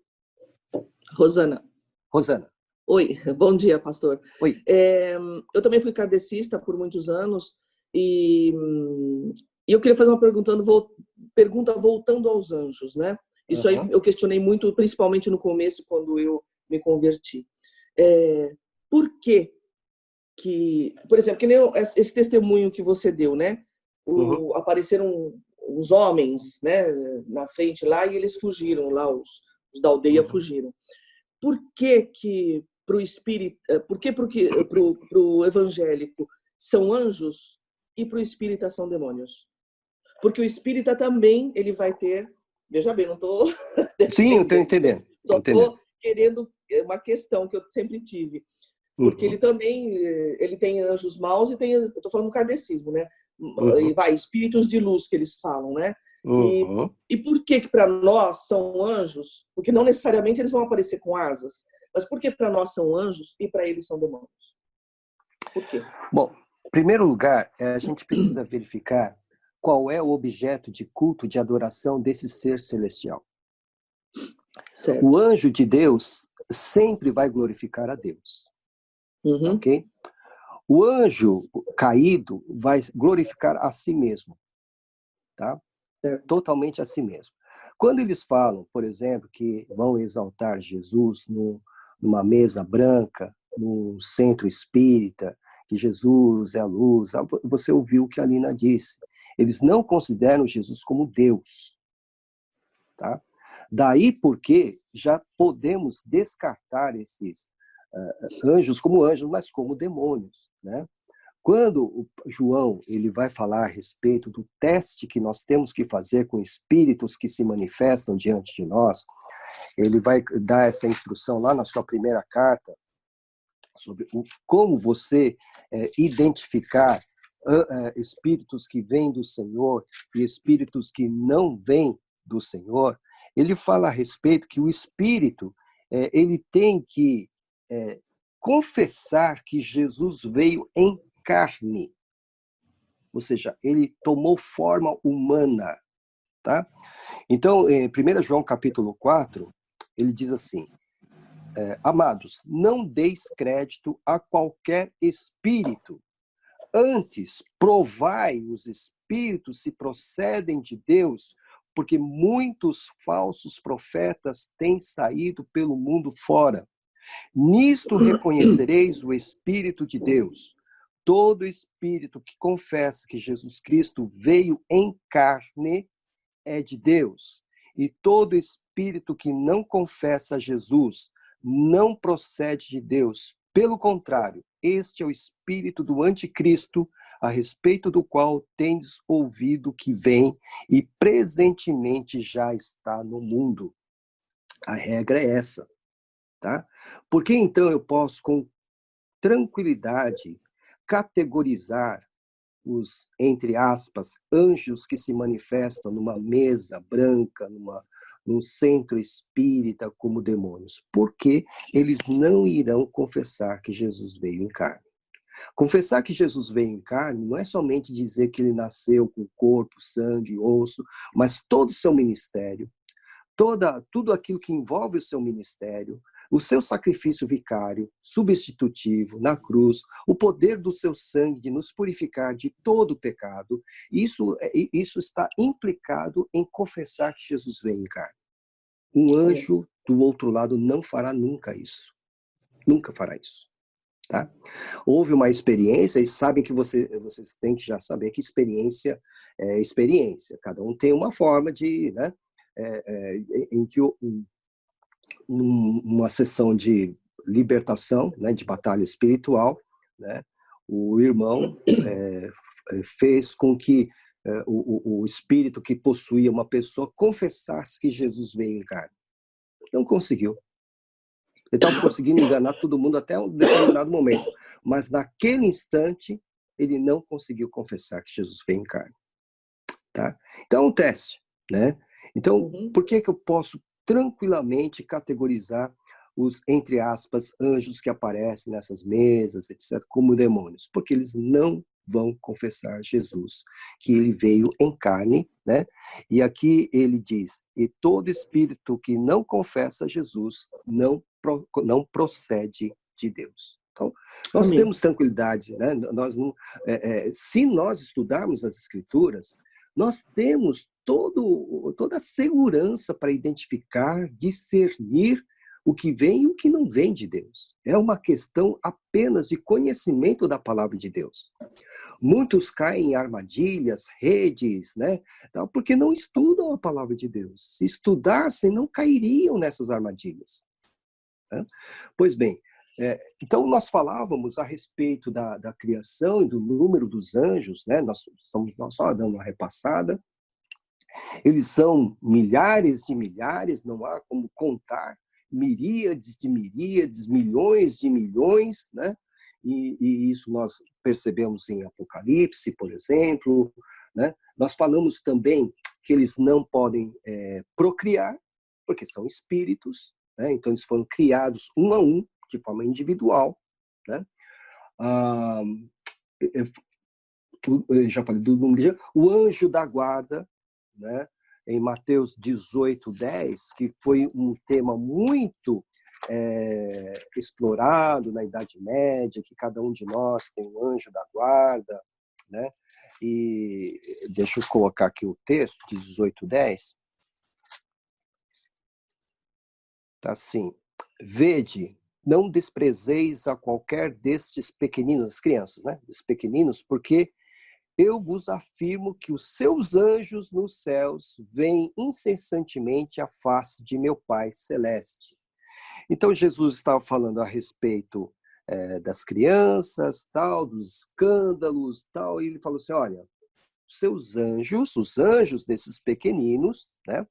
Rosana. Rosana. Oi, bom dia, pastor. Oi. Eu também fui kardecista por muitos anos e eu queria fazer uma pergunta voltando aos anjos, né? Isso aí eu questionei muito, principalmente no começo, quando eu me converti. Por que, por exemplo, que nem esse testemunho que você deu, né? Apareceram os homens, né, na frente lá e eles fugiram lá, os da aldeia fugiram. Por que para o espírito, pro evangélico são anjos e para o espírita são demônios? Porque o espírita também ele vai ter, veja bem, não estou sim, eu estou entendendo. Só estou querendo uma questão que eu sempre tive. Porque ele também tem anjos maus e tem, eu estou falando do kardecismo, né? Espíritos de luz que eles falam, né? E por que para nós são anjos? Porque não necessariamente eles vão aparecer com asas, mas por que para nós são anjos e para eles são demônios? Por quê? Bom, em primeiro lugar, a gente precisa verificar qual é o objeto de culto, de adoração desse ser celestial. Certo. O anjo de Deus sempre vai glorificar a Deus. Ok? O anjo caído vai glorificar a si mesmo. Tá? Totalmente a si mesmo. Quando eles falam, por exemplo, que vão exaltar Jesus numa mesa branca, num centro espírita, que Jesus é a luz, você ouviu o que a Lina disse. Eles não consideram Jesus como Deus. Tá? Daí porque já podemos descartar esses anjos como anjos, mas como demônios, né? Quando o João ele vai falar a respeito do teste que nós temos que fazer com espíritos que se manifestam diante de nós, ele vai dar essa instrução lá na sua primeira carta sobre como você identificar espíritos que vêm do Senhor e espíritos que não vêm do Senhor. Ele fala a respeito que o espírito ele tem que confessar que Jesus veio em carne. Ou seja, ele tomou forma humana. Tá? Então, em 1 João capítulo 4, ele diz assim, amados, não deis crédito a qualquer espírito. Antes, provai os espíritos se procedem de Deus, porque muitos falsos profetas têm saído pelo mundo fora. Nisto reconhecereis o Espírito de Deus. Todo espírito que confessa que Jesus Cristo veio em carne é de Deus. E todo espírito que não confessa Jesus não procede de Deus. Pelo contrário, este é o espírito do anticristo, a respeito do qual tendes ouvido que vem e presentemente já está no mundo. A regra é essa. Tá? Porque então eu posso com tranquilidade categorizar os, entre aspas, anjos que se manifestam numa mesa branca, num centro espírita como demônios? Porque eles não irão confessar que Jesus veio em carne. Confessar que Jesus veio em carne não é somente dizer que ele nasceu com corpo, sangue, osso, mas todo o seu ministério, tudo aquilo que envolve o seu ministério, o seu sacrifício vicário, substitutivo, na cruz, o poder do seu sangue de nos purificar de todo o pecado, isso está implicado em confessar que Jesus veio em carne. Um anjo do outro lado não fará nunca isso. Nunca fará isso. Tá? Houve uma experiência, e sabem que vocês têm que já saber que experiência é experiência. Cada um tem uma forma de... né, em que numa sessão de libertação, né, de batalha espiritual, né, o irmão fez com que o espírito que possuía uma pessoa confessasse que Jesus veio em carne. Não conseguiu. Ele estava conseguindo enganar todo mundo até um determinado momento, mas naquele instante ele não conseguiu confessar que Jesus veio em carne. Tá? Então é um teste, né? Então, por que eu posso tranquilamente categorizar os, entre aspas, anjos que aparecem nessas mesas, etc., como demônios? Porque eles não vão confessar Jesus, que ele veio em carne, né? E aqui ele diz, e todo espírito que não confessa Jesus não procede de Deus. Então, nós Amém. temos tranquilidade, né? Se nós estudarmos as Escrituras, nós temos toda a segurança para identificar, discernir o que vem e o que não vem de Deus. É uma questão apenas de conhecimento da palavra de Deus. Muitos caem em armadilhas, redes, né? Porque não estudam a palavra de Deus. Se estudassem, não cairiam nessas armadilhas. Né? Pois bem, então nós falávamos a respeito da criação e do número dos anjos, né? Nós estamos só dando uma repassada. Eles são milhares de milhares, não há como contar, miríades de miríades, milhões de milhões, né? E isso nós percebemos em Apocalipse, por exemplo, né? Nós falamos também que eles não podem procriar, porque são espíritos, né? Então eles foram criados um a um, de forma individual, né? Eu já falei do número, o anjo da guarda, né? Em Mateus 18:10, que foi um tema muito explorado na Idade Média, que cada um de nós tem um anjo da guarda, né? E deixa eu colocar aqui o texto, 18:10. Tá assim: vede, não desprezeis a qualquer destes pequeninos, as crianças, né? Dos pequeninos, porque eu vos afirmo que os seus anjos nos céus veem incessantemente a face de meu Pai Celeste. Então, Jesus estava falando a respeito das crianças, tal, dos escândalos, tal, e ele falou assim, olha, seus anjos, os anjos desses pequeninos, né,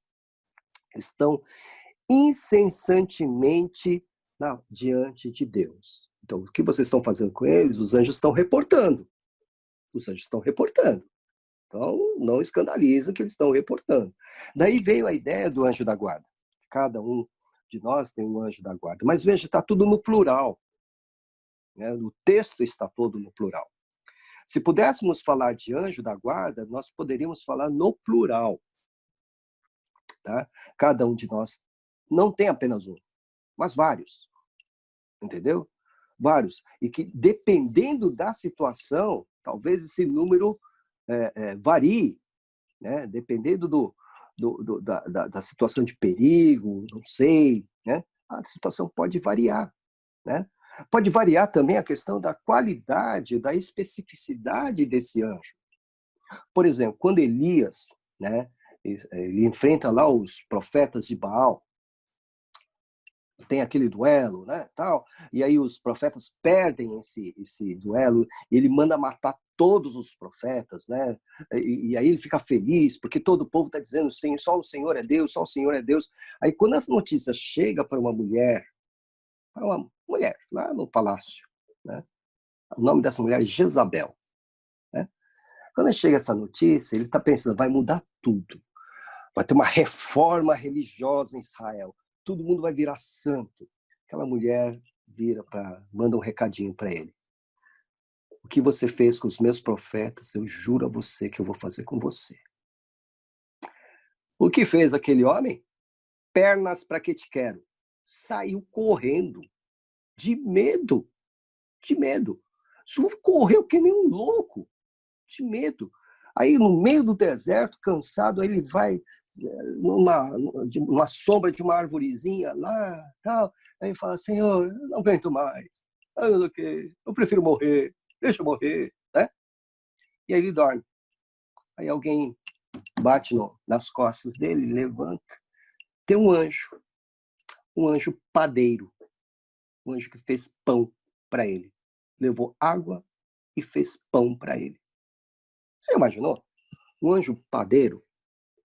estão incessantemente diante de Deus. Então, o que vocês estão fazendo com eles? Os anjos estão reportando. Os anjos estão reportando. Então, não escandaliza que eles estão reportando. Daí veio a ideia do anjo da guarda. Cada um de nós tem um anjo da guarda. Mas veja, está tudo no plural. Né? O texto está todo no plural. Se pudéssemos falar de anjo da guarda, nós poderíamos falar no plural. Tá? Cada um de nós não tem apenas um, mas vários. Entendeu? Vários. E que, dependendo da situação, talvez esse número varie, né? Dependendo da situação de perigo, não sei, né? A situação pode variar, né? Pode variar também a questão da qualidade, da especificidade desse anjo. Por exemplo, quando Elias, né, ele enfrenta lá os profetas de Baal, tem aquele duelo, né, tal, e aí os profetas perdem esse duelo, e ele manda matar todos os profetas, né, e aí ele fica feliz, porque todo o povo está dizendo, só o Senhor é Deus, só o Senhor é Deus. Aí quando essa notícia chega para uma mulher lá no palácio, né, o nome dessa mulher é Jezabel, né, quando chega essa notícia, ele está pensando, vai mudar tudo, vai ter uma reforma religiosa em Israel, todo mundo vai virar santo. Aquela mulher manda um recadinho para ele. O que você fez com os meus profetas, eu juro a você que eu vou fazer com você. O que fez aquele homem? Pernas para que te quero. Saiu correndo. De medo. De medo. Correu que nem um louco. De medo. Aí, no meio do deserto, cansado, ele vai numa sombra de uma arvorezinha lá, tal. Aí ele fala, Senhor, eu não aguento mais. Eu prefiro morrer. Deixa eu morrer, né? E aí ele dorme. Aí alguém bate nas costas dele, levanta. Tem um anjo padeiro. Um anjo que fez pão para ele. Levou água e fez pão para ele. Você imaginou? Um anjo padeiro,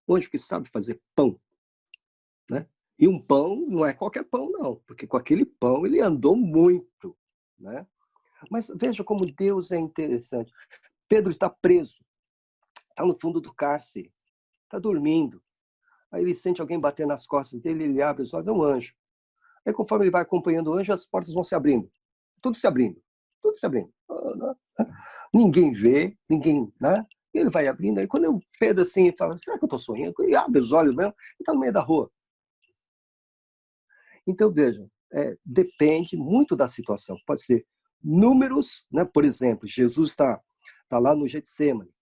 um anjo que sabe fazer pão, né? E um pão não é qualquer pão, não, porque com aquele pão ele andou muito, né? Mas veja como Deus é interessante. Pedro está preso, está no fundo do cárcere, está dormindo. Aí ele sente alguém bater nas costas dele, ele abre os olhos, é um anjo. Aí conforme ele vai acompanhando o anjo, as portas vão se abrindo. Tudo se abrindo. Tudo se abrindo. ninguém vê, ninguém, né? Ele vai abrindo, aí quando Pedro assim, fala, será que eu estou sonhando? Ele abre os olhos mesmo, ele está no meio da rua. Então, vejam, depende muito da situação. Pode ser números, né? Por exemplo, Jesus está lá no Getsemane,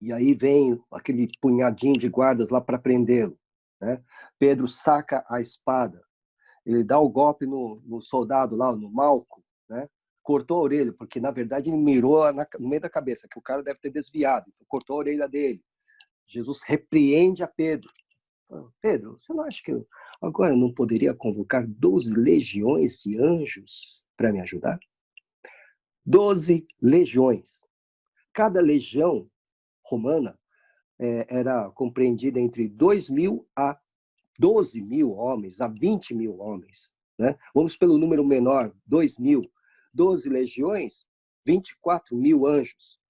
e aí vem aquele punhadinho de guardas lá para prendê-lo, né? Pedro saca a espada, ele dá o golpe no soldado lá, no Malco, né? Cortou a orelha, porque na verdade ele mirou no meio da cabeça, que o cara deve ter desviado, então cortou a orelha dele. Jesus repreende a Pedro. Pedro, você não acha que eu agora não poderia convocar 12 legiões de anjos para me ajudar? 12 legiões. Cada legião romana era compreendida entre 2.000 a 12.000 homens, a 20.000 homens. Né? Vamos pelo número menor, 2.000. 12 legiões, 24.000 anjos.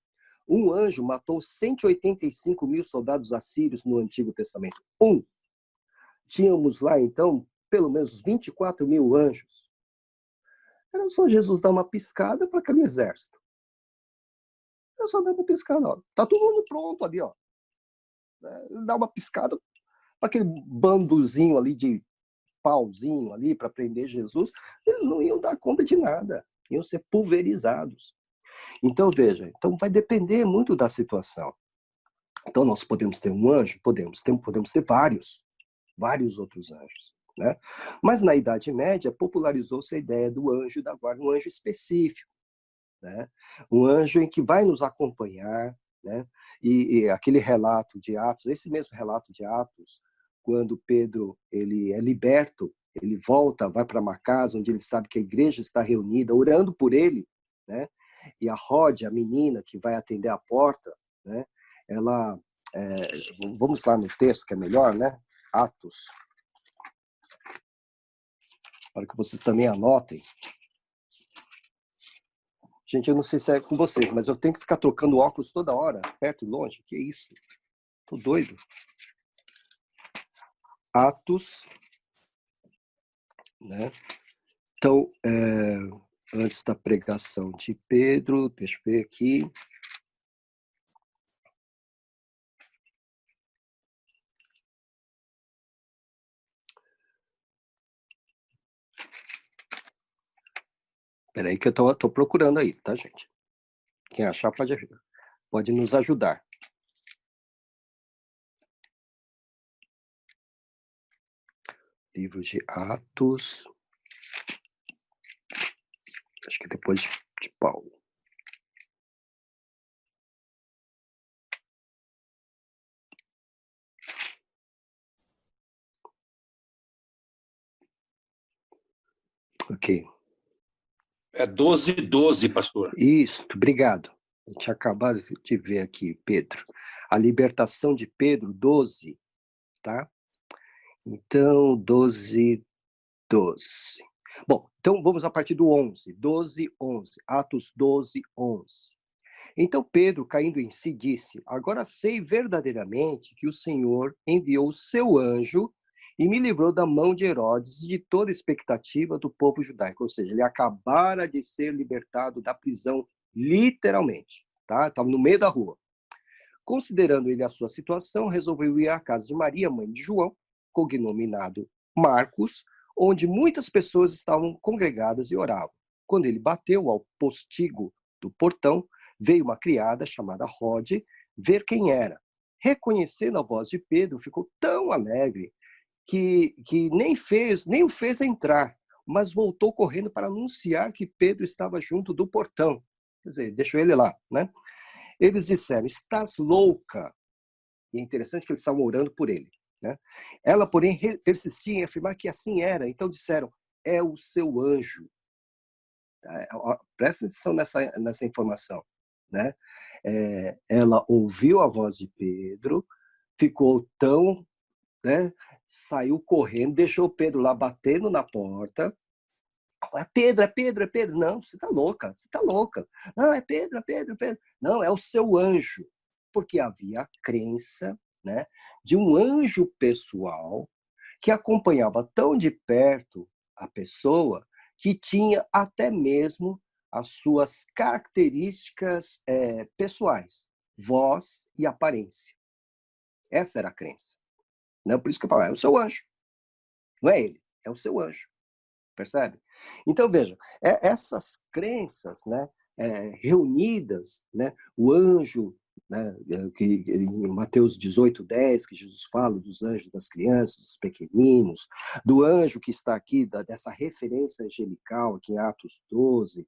Um anjo matou 185.000 soldados assírios no Antigo Testamento. Tínhamos lá, então, pelo menos 24.000 anjos. Era só Jesus dar uma piscada para aquele exército. Era só dar uma piscada. Ó. Tá todo mundo pronto ali. Ó. Dá uma piscada para aquele bandozinho ali de pauzinho ali para prender Jesus. Eles não iam dar conta de nada. Iam ser pulverizados. Então, veja, vai depender muito da situação. Então, nós podemos ter um anjo? Podemos ter vários outros anjos. Né? Mas, na Idade Média, popularizou-se a ideia do anjo da guarda, um anjo específico. Né? Um anjo em que vai nos acompanhar, né? E aquele relato de Atos, esse mesmo relato de Atos, quando Pedro ele é liberto, ele volta, vai para uma casa onde ele sabe que a igreja está reunida, orando por ele, né? E a Rode, a menina que vai atender a porta, né? Ela, vamos lá no texto que é melhor, né? Atos, para que vocês também anotem. Gente, eu não sei se é com vocês, mas eu tenho que ficar trocando óculos toda hora, perto e longe. Que isso? Tô doido. Atos, né? Então, antes da pregação de Pedro, deixa eu ver aqui. Espera aí que eu tô procurando aí, tá, gente? Quem achar pode nos ajudar. Livro de Atos. Acho que depois de Paulo. Ok. É 12:12, pastor. Isso, obrigado. Eu tinha acabado de ver aqui, Pedro. A libertação de Pedro, 12, tá? Então, 12. Bom, então vamos a partir do 11. 12:11. Atos 12:11. Então Pedro, caindo em si, disse: agora sei verdadeiramente que o Senhor enviou o seu anjo e me livrou da mão de Herodes e de toda expectativa do povo judaico. Ou seja, ele acabara de ser libertado da prisão, literalmente. Tá? Estava no meio da rua. Considerando ele a sua situação, resolveu ir à casa de Maria, mãe de João, cognominado Marcos, onde muitas pessoas estavam congregadas e oravam. Quando ele bateu ao postigo do portão, veio uma criada chamada Rode ver quem era. Reconhecendo a voz de Pedro, ficou tão alegre que nem o fez entrar, mas voltou correndo para anunciar que Pedro estava junto do portão. Quer dizer, deixou ele lá, né? Eles disseram: estás louca? E é interessante que eles estavam orando por ele. Né? Ela, porém, persistia em afirmar que assim era. Então disseram: é o seu anjo. Presta atenção nessa informação. Né? Ela ouviu a voz de Pedro, ficou tão... Né? Saiu correndo, deixou Pedro lá batendo na porta. É Pedro, é Pedro, é Pedro. Não, você está louca, você está louca. Não, é Pedro, é Pedro, é Pedro. Não, é o seu anjo. Porque havia a crença, né, de um anjo pessoal que acompanhava tão de perto a pessoa que tinha até mesmo as suas características pessoais, voz e aparência. Essa era a crença. Não, por isso que eu falo, é o seu anjo. Não é ele, é o seu anjo. Percebe? Então, veja, essas crenças, né, reunidas, né, o anjo, né, que em Mateus 18:10, que Jesus fala dos anjos das crianças, dos pequeninos, do anjo que está aqui, dessa referência angelical aqui em Atos 12,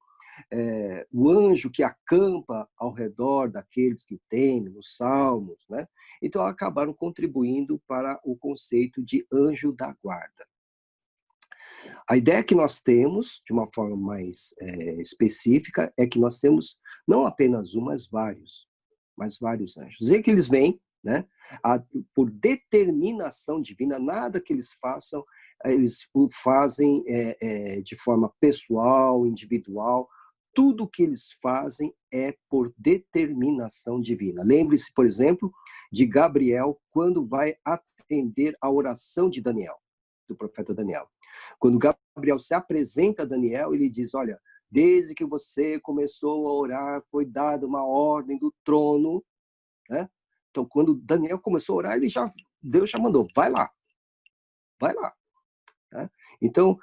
o anjo que acampa ao redor daqueles que o temem, nos Salmos, né? Então acabaram contribuindo para o conceito de anjo da guarda. A ideia que nós temos, de uma forma mais específica, é que nós temos não apenas um, mas vários anjos. E que eles vêm, né, por determinação divina, nada que eles façam, eles o fazem de forma pessoal, individual. Tudo que eles fazem é por determinação divina. Lembre-se, por exemplo, de Gabriel, quando vai atender a oração de Daniel, do profeta Daniel. Quando Gabriel se apresenta a Daniel, ele diz, olha, desde que você começou a orar, foi dada uma ordem do trono, né? Então, quando Daniel começou a orar, Deus já mandou, vai lá. Né? Então,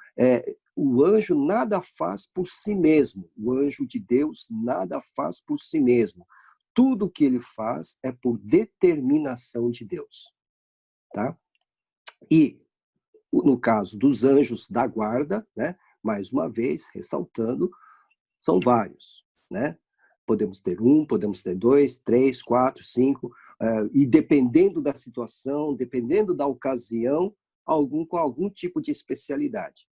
o anjo nada faz por si mesmo. O anjo de Deus nada faz por si mesmo. Tudo que ele faz é por determinação de Deus. Tá? E, no caso dos anjos da guarda, né, mais uma vez, ressaltando, são vários. Né? Podemos ter 1, podemos ter 2, 3, 4, 5, e dependendo da situação, dependendo da ocasião, com algum tipo de especialidade.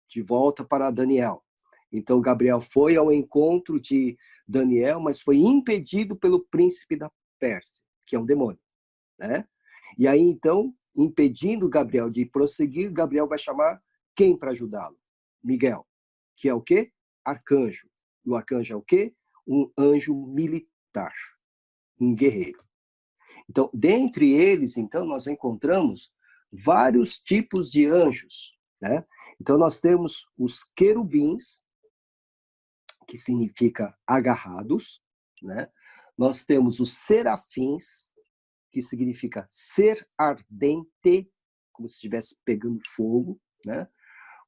De volta para Daniel. Então, Gabriel foi ao encontro de Daniel, mas foi impedido pelo príncipe da Pérsia, que é um demônio. Né? E aí, então, impedindo Gabriel de prosseguir, Gabriel vai chamar quem para ajudá-lo? Miguel, que é o quê? Arcanjo. E o arcanjo é o quê? Um anjo militar, um guerreiro. Então, dentre eles, então, nós encontramos vários tipos de anjos, né? Então, nós temos os querubins, que significa agarrados, né? Nós temos os serafins, que significa ser ardente, como se estivesse pegando fogo, né?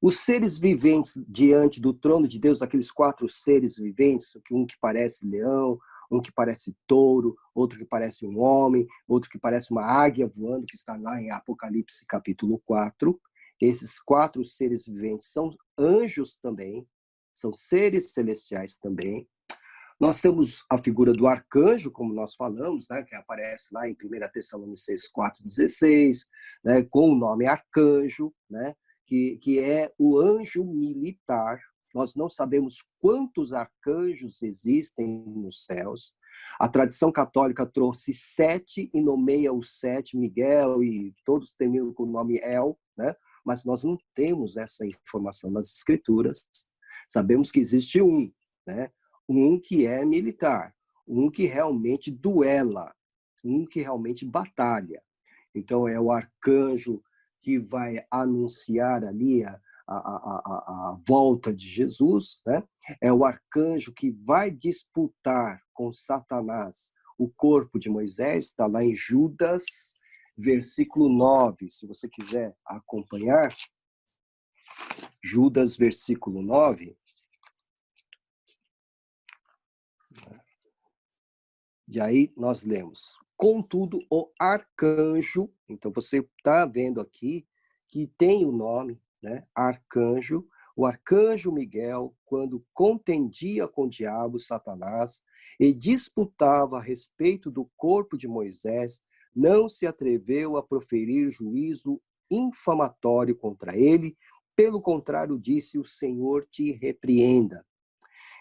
Os seres viventes diante do trono de Deus, aqueles 4 seres viventes, um que parece leão, um que parece touro, outro que parece um homem, outro que parece uma águia voando, que está lá em Apocalipse capítulo 4. Esses 4 seres viventes são anjos também, são seres celestiais também. Nós temos a figura do arcanjo, como nós falamos, né, que aparece lá em 1 Tessalonicenses 4,16, né, com o nome arcanjo, né, que é o anjo militar. Nós não sabemos quantos arcanjos existem nos céus. A tradição católica trouxe 7 e nomeia os 7, Miguel, e todos terminam com o nome El, né? Mas nós não temos essa informação nas escrituras. Sabemos que existe um, né? Um que é militar, um que realmente duela, um que realmente batalha. Então é o arcanjo que vai anunciar ali a volta de Jesus, né? É o arcanjo que vai disputar com Satanás o corpo de Moisés, está lá em Judas, versículo 9, se você quiser acompanhar, Judas, versículo 9. E aí nós lemos, contudo, o arcanjo, então você está vendo aqui que tem o nome, né, arcanjo, o arcanjo Miguel, quando contendia com o diabo, Satanás, e disputava a respeito do corpo de Moisés, não se atreveu a proferir juízo infamatório contra ele, pelo contrário disse, o Senhor te repreenda.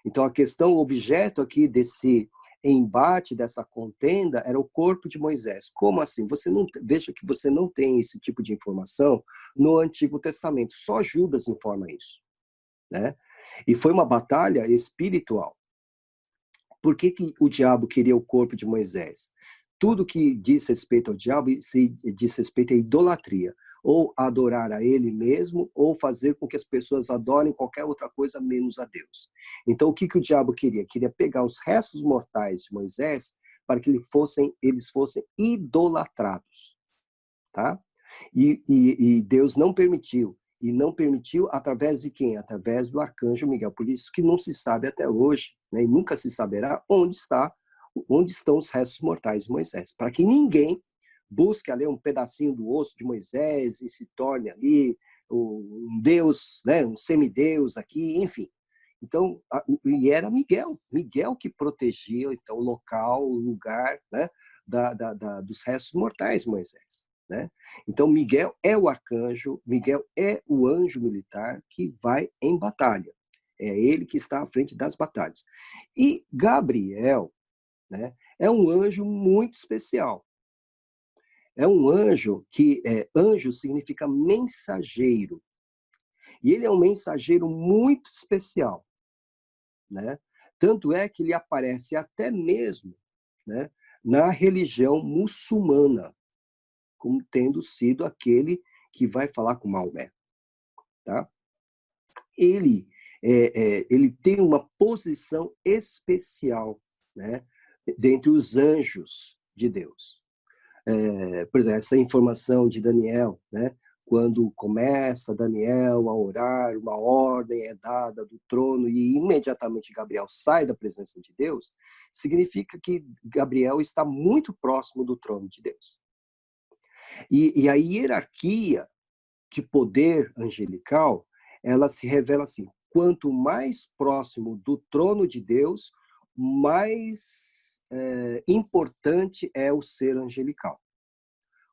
Então a questão, o objeto aqui desse embate, dessa contenda, era o corpo de Moisés. Como assim? Veja que você não tem esse tipo de informação no Antigo Testamento. Só Judas informa isso. Né? E foi uma batalha espiritual. Por que o diabo queria o corpo de Moisés? Tudo que diz respeito ao diabo se diz respeito à idolatria. ou adorar a ele mesmo, ou fazer com que as pessoas adorem qualquer outra coisa menos a Deus. Então, o que o diabo queria? Queria pegar os restos mortais de Moisés para que eles fossem idolatrados, tá? E Deus não permitiu. E não permitiu através de quem? Através do arcanjo Miguel. Por isso que não se sabe até hoje, né, e nunca se saberá onde estão os restos mortais de Moisés. Para que ninguém busque ali um pedacinho do osso de Moisés e se torne ali um deus, né, um semideus aqui, enfim. Então, e era Miguel que protegia então, o local, o lugar, né, dos restos mortais de Moisés. Né? Então, Miguel é o arcanjo, Miguel é o anjo militar que vai em batalha. É ele que está à frente das batalhas. E Gabriel, né, é um anjo muito especial. É um anjo anjo significa mensageiro. E ele é um mensageiro muito especial. Né? Tanto é que ele aparece até mesmo, né, na religião muçulmana, como tendo sido aquele que vai falar com Maomé. Tá? Ele tem uma posição especial, né, dentre os anjos de Deus. Por exemplo, essa informação de Daniel, né, quando começa Daniel a orar, uma ordem é dada do trono e imediatamente Gabriel sai da presença de Deus, significa que Gabriel está muito próximo do trono de Deus. E a hierarquia de poder angelical, ela se revela assim, quanto mais próximo do trono de Deus, mais importante é o ser angelical.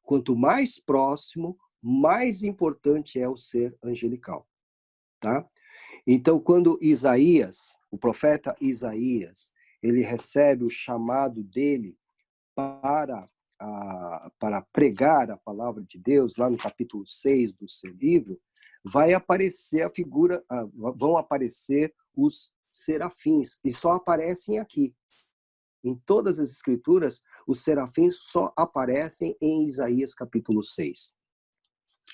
Quanto mais próximo, mais importante é o ser angelical. Tá? Então, quando Isaías, o profeta Isaías, ele recebe o chamado dele para pregar a palavra de Deus, lá no capítulo 6 do seu livro, vai aparecer vão aparecer os serafins, e só aparecem aqui. Em todas as escrituras, os serafins só aparecem em Isaías capítulo 6.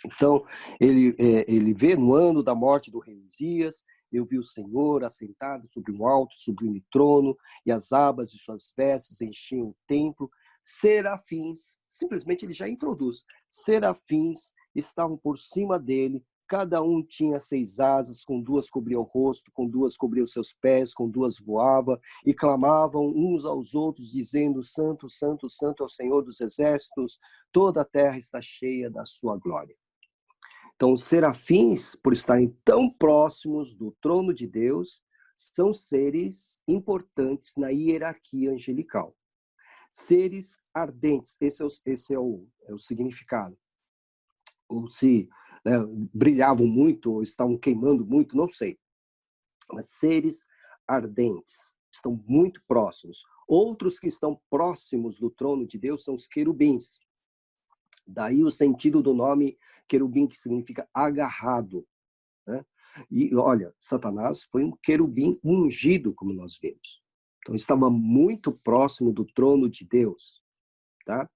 Então, ele vê no ano da morte do rei Uzias, eu vi o Senhor assentado sobre um alto, sublime trono, e as abas de suas vestes enchiam o templo. Serafins, simplesmente ele já introduz, serafins estavam por cima dele, cada um tinha 6 asas, com 2 cobria o rosto, com 2 cobria os seus pés, com 2 voava, e clamavam uns aos outros, dizendo, Santo, Santo, Santo é o Senhor dos exércitos, toda a terra está cheia da sua glória. Então, os serafins, por estarem tão próximos do trono de Deus, são seres importantes na hierarquia angelical. Seres ardentes, esse é o significado. Ou se brilhavam muito, ou estavam queimando muito, não sei. Mas seres ardentes, estão muito próximos. Outros que estão próximos do trono de Deus são os querubins. Daí o sentido do nome querubim, que significa agarrado. Né? E olha, Satanás foi um querubim ungido, como nós vimos. Então, estava muito próximo do trono de Deus. Tá?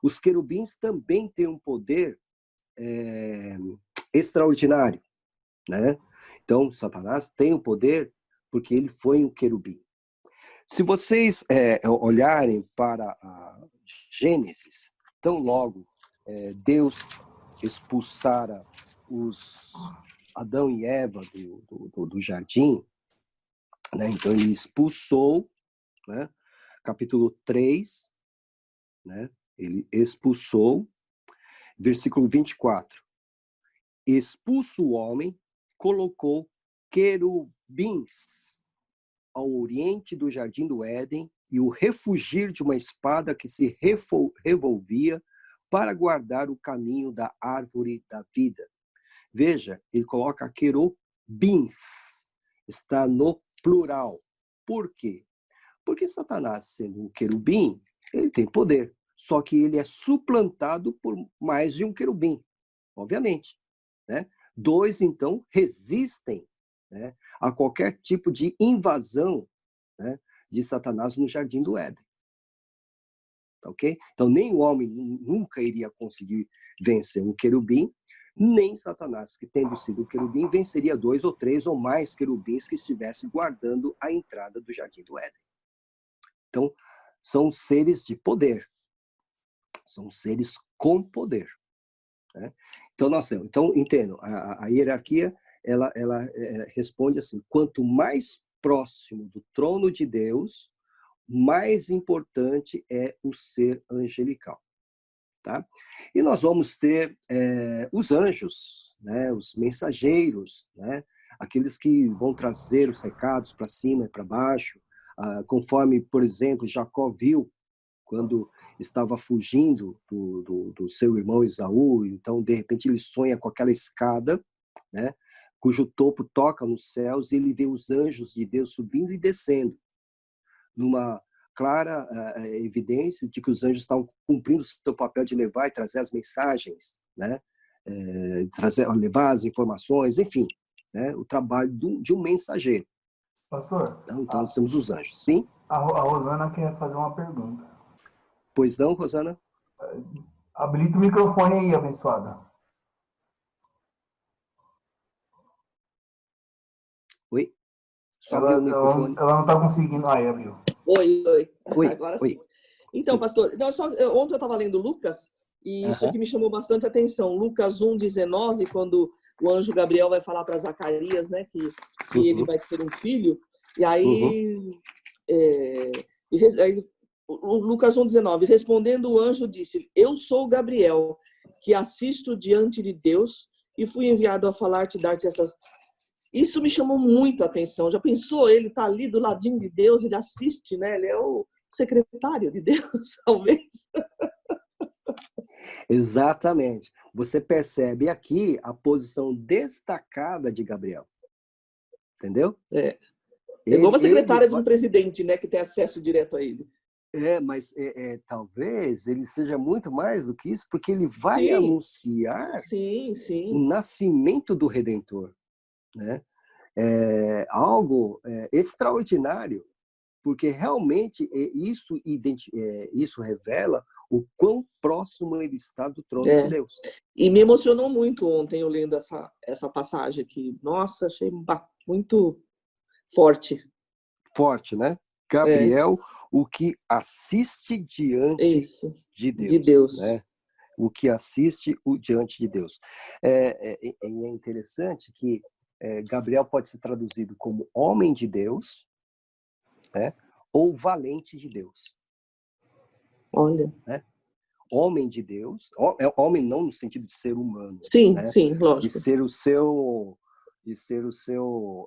Os querubins também têm um poder extraordinário. Né? Então, Satanás tem o poder porque ele foi um querubim. Se vocês olharem para a Gênesis, tão logo Deus expulsara os Adão e Eva do jardim, né? Então ele expulsou, né? Capítulo 3, né? Ele expulsou, versículo 24. Expulso o homem, colocou querubins ao oriente do jardim do Éden e o refugir de uma espada que se revolvia para guardar o caminho da árvore da vida. Veja, ele coloca querubins, está no plural. Por quê? Porque Satanás, sendo um querubim, ele tem poder, só que ele é suplantado por mais de um querubim, obviamente. Né? 2, então, resistem, né, a qualquer tipo de invasão, né, de Satanás no jardim do Éden. Ok? Então, nem o homem nunca iria conseguir vencer um querubim, Nem Satanás, que tendo sido o querubim, venceria 2 ou 3 ou mais querubins que estivessem guardando a entrada do jardim do Éden. Então, são seres de poder. São seres com poder. Né? Então, entendo, a hierarquia, ela responde assim, quanto mais próximo do trono de Deus, mais importante é o ser angelical. Tá? E nós vamos ter os anjos, né? Os mensageiros, né? Aqueles que vão trazer os recados para cima e para baixo, conforme, por exemplo, Jacó viu quando estava fugindo do seu irmão Esaú. Então, de repente, ele sonha com aquela escada, né? Cujo topo toca nos céus, e ele vê os anjos de Deus subindo e descendo, numa clara evidência de que os anjos estavam cumprindo o seu papel de levar e trazer as mensagens, né? Levar as informações, enfim, né? O trabalho de um mensageiro. Pastor? Então, nós temos os anjos, sim? A Rosana quer fazer uma pergunta. Pois não, Rosana? Habilita o microfone aí, abençoada. Oi? Só abriu o microfone. Ela não está conseguindo. Aí, abriu. Oi. Agora sim. Então, pastor, ontem eu estava lendo Lucas, e isso aqui me chamou bastante atenção. Lucas 1,19, quando o anjo Gabriel vai falar para Zacarias, né, que ele vai ter um filho, e aí, Lucas 1,19, respondendo o anjo disse, eu sou Gabriel, que assisto diante de Deus, e fui enviado a falar-te, dar-te essas... Isso me chamou muito a atenção. Já pensou? Ele está ali do ladinho de Deus, ele assiste, né? Ele é o secretário de Deus, talvez. Exatamente. Você percebe aqui a posição destacada de Gabriel. Entendeu? É igual uma secretária de um presidente, né? Que tem acesso direto a ele. Mas talvez ele seja muito mais do que isso, porque ele vai anunciar o nascimento do Redentor. Né? Algo extraordinário, porque realmente isso revela o quão próximo ele está do trono de Deus. E me emocionou muito ontem eu lendo essa passagem aqui. Nossa, achei muito forte. Forte, né? Gabriel, o que assiste diante de Deus. Né? O que assiste diante de Deus. É interessante que Gabriel pode ser traduzido como homem de Deus, né? Ou valente de Deus. Olha. Né? Homem de Deus, homem não no sentido de ser humano. Sim, né? sim, lógico. De ser o seu,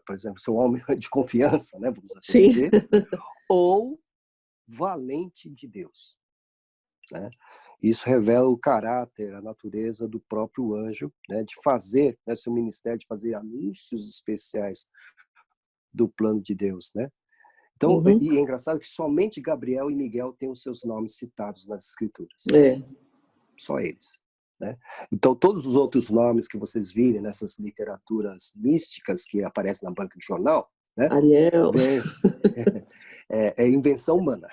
por exemplo, seu homem de confiança, né? Vamos assim dizer. Ou valente de Deus. Né? Isso revela o caráter, a natureza do próprio anjo, né, de fazer, né, seu ministério, de fazer anúncios especiais do plano de Deus. Né? Então, e é engraçado que somente Gabriel e Miguel têm os seus nomes citados nas Escrituras. Só eles. Né? Então, todos os outros nomes que vocês virem nessas literaturas místicas que aparecem na banca de jornal, né? Ariel. É invenção humana.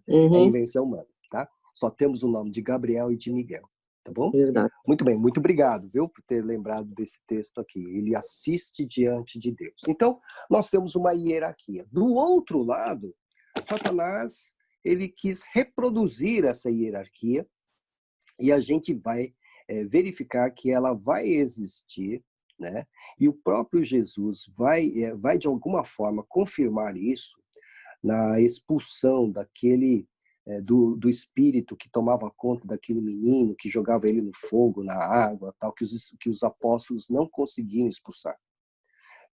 É invenção humana, tá? Só temos o nome de Gabriel e de Miguel, tá bom? Verdade. Muito bem, muito obrigado, viu, por ter lembrado desse texto aqui. Ele assiste diante de Deus. Então, nós temos uma hierarquia. Do outro lado, Satanás, ele quis reproduzir essa hierarquia, e a gente vai verificar que ela vai existir, né? E o próprio Jesus vai de alguma forma confirmar isso na expulsão daquele do espírito que tomava conta daquele menino, que jogava ele no fogo, na água, tal, que os apóstolos não conseguiam expulsar.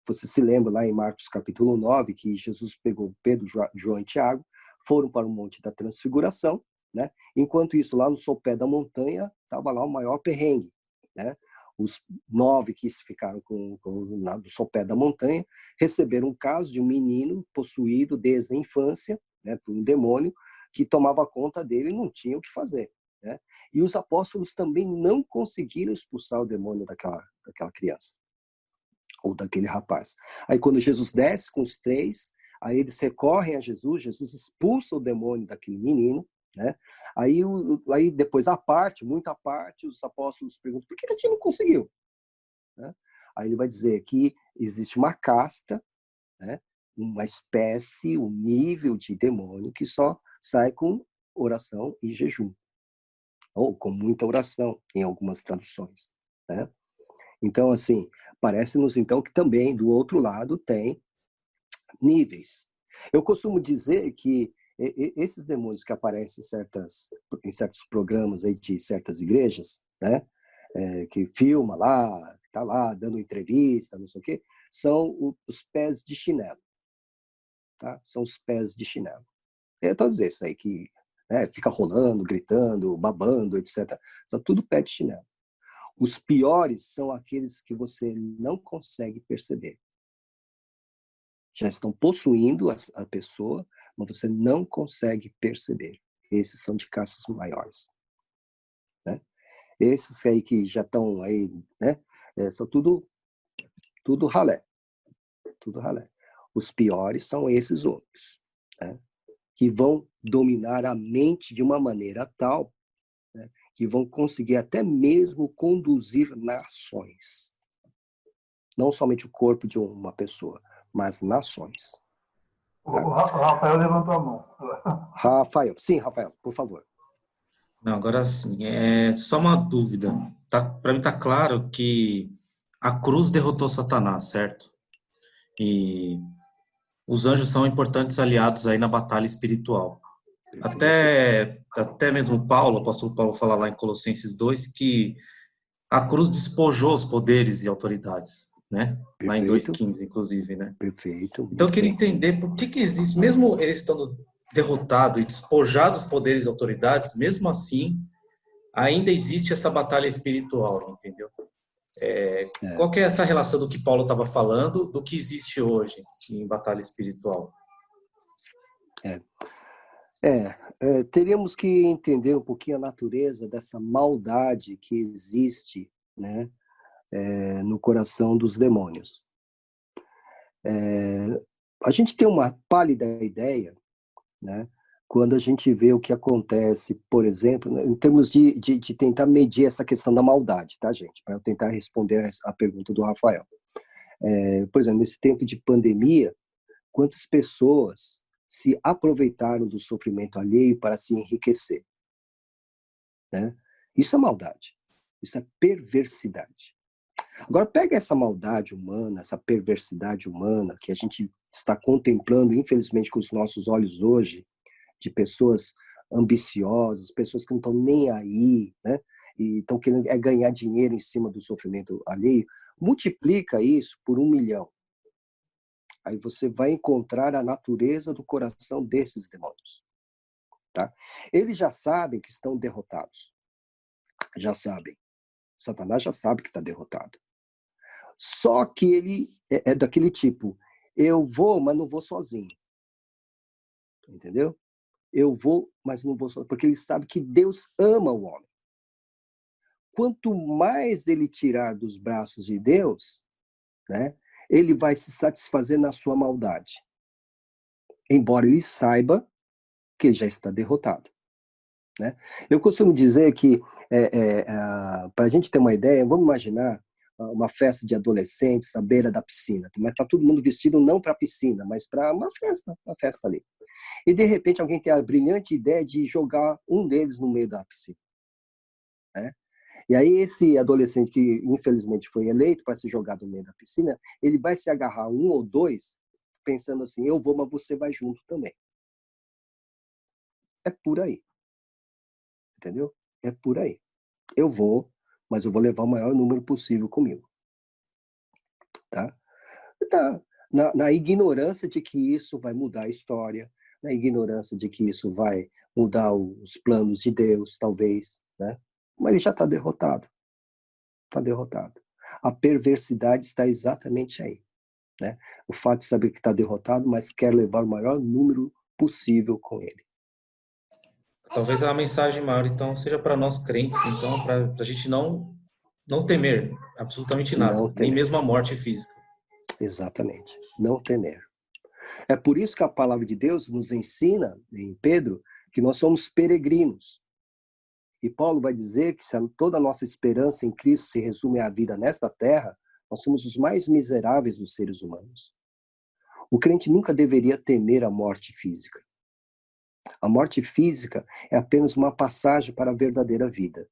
Você se lembra lá em Marcos capítulo 9, que Jesus pegou Pedro, João e Tiago, foram para o Monte da Transfiguração, né? Enquanto isso, lá no sopé da montanha, estava lá o maior perrengue. Né? Os 9 que ficaram no sopé da montanha receberam um caso de um menino possuído desde a infância, né, por um demônio, que tomava conta dele e não tinha o que fazer. Né? E os apóstolos também não conseguiram expulsar o demônio daquela criança, ou daquele rapaz. Aí quando Jesus desce com os 3, aí eles recorrem a Jesus, Jesus expulsa o demônio daquele menino, né? Aí depois muita parte, os apóstolos perguntam, por que a gente não conseguiu? Né? Aí ele vai dizer que existe uma casta, né? Uma espécie, um nível de demônio que só sai com oração e jejum. Ou com muita oração, em algumas traduções, né? Então, assim, parece-nos então que também do outro lado tem níveis. Eu costumo dizer que esses demônios que aparecem em certos programas aí de certas igrejas, né, que filma lá, tá lá dando entrevista, não sei o quê, são os pés de chinelo, tá? São os pés de chinelo. Eu estou dizendo isso aí que fica rolando, gritando, babando, etc. São tudo pé de chinelo. Os piores são aqueles que você não consegue perceber. Já estão possuindo a pessoa, mas você não consegue perceber. Esses são de castas maiores, né? Esses aí que já estão aí, né? São tudo ralé. Tudo ralé. Os piores são esses outros, né? Que vão dominar a mente de uma maneira tal, né, que vão conseguir até mesmo conduzir nações. Não somente o corpo de uma pessoa, mas nações. Tá? O Rafael levantou a mão. Rafael, sim, Rafael, por favor. Não, agora sim, só uma dúvida. Para mim está claro que a cruz derrotou Satanás, certo? E os anjos são importantes aliados aí na batalha espiritual. Até mesmo o apóstolo Paulo fala lá em Colossenses 2 que a cruz despojou os poderes e autoridades, né? Perfeito. Lá em 2,15, inclusive, né? Perfeito. Então eu queria entender por que existe, mesmo eles estando derrotados e despojados dos poderes e autoridades, mesmo assim, ainda existe essa batalha espiritual, entendeu? Qual que é essa relação do que Paulo estava falando, do que existe hoje em batalha espiritual? Teríamos que entender um pouquinho a natureza dessa maldade que existe, né, no coração dos demônios. A gente tem uma pálida ideia, né, quando a gente vê o que acontece, por exemplo, né, em termos de tentar medir essa questão da maldade, tá, gente? Para eu tentar responder a pergunta do Rafael. Por exemplo, nesse tempo de pandemia, quantas pessoas se aproveitaram do sofrimento alheio para se enriquecer, né? Isso é maldade, isso é perversidade. Agora pega essa maldade humana, essa perversidade humana que a gente está contemplando, infelizmente, com os nossos olhos hoje, de pessoas ambiciosas, pessoas que não estão nem aí, né? E estão querendo ganhar dinheiro em cima do sofrimento alheio. Multiplica isso por 1 milhão. Aí você vai encontrar a natureza do coração desses demônios, tá? Eles já sabem que estão derrotados. Já sabem. Satanás já sabe que está derrotado. Só que ele é daquele tipo, eu vou, mas não vou sozinho. Entendeu? Eu vou, mas não vou sozinho. Porque ele sabe que Deus ama o homem. Quanto mais ele tirar dos braços de Deus, né, ele vai se satisfazer na sua maldade. Embora ele saiba que ele já está derrotado, né? Eu costumo dizer que, para a gente ter uma ideia, vamos imaginar uma festa de adolescentes à beira da piscina, mas está todo mundo vestido não para a piscina, mas para uma festa ali. E, de repente, alguém tem a brilhante ideia de jogar um deles no meio da piscina, né? E aí esse adolescente que, infelizmente, foi eleito para ser jogado no meio da piscina, ele vai se agarrar 1 ou 2, pensando assim, eu vou, mas você vai junto também. É por aí. Entendeu? É por aí. Eu vou, mas eu vou levar o maior número possível comigo. Tá? Na ignorância de que isso vai mudar a história, na ignorância de que isso vai mudar os planos de Deus, talvez, né? Mas ele já está derrotado. Está derrotado. A perversidade está exatamente aí, né? O fato de saber que está derrotado, mas quer levar o maior número possível com ele. Talvez a mensagem maior, então, seja para nós crentes, então, para a gente não temer absolutamente nada, nem mesmo a morte física. Exatamente. Não temer. É por isso que a palavra de Deus nos ensina, em Pedro, que nós somos peregrinos. E Paulo vai dizer que se toda a nossa esperança em Cristo se resume à vida nesta terra, nós somos os mais miseráveis dos seres humanos. O crente nunca deveria temer a morte física. A morte física é apenas uma passagem para a verdadeira vida.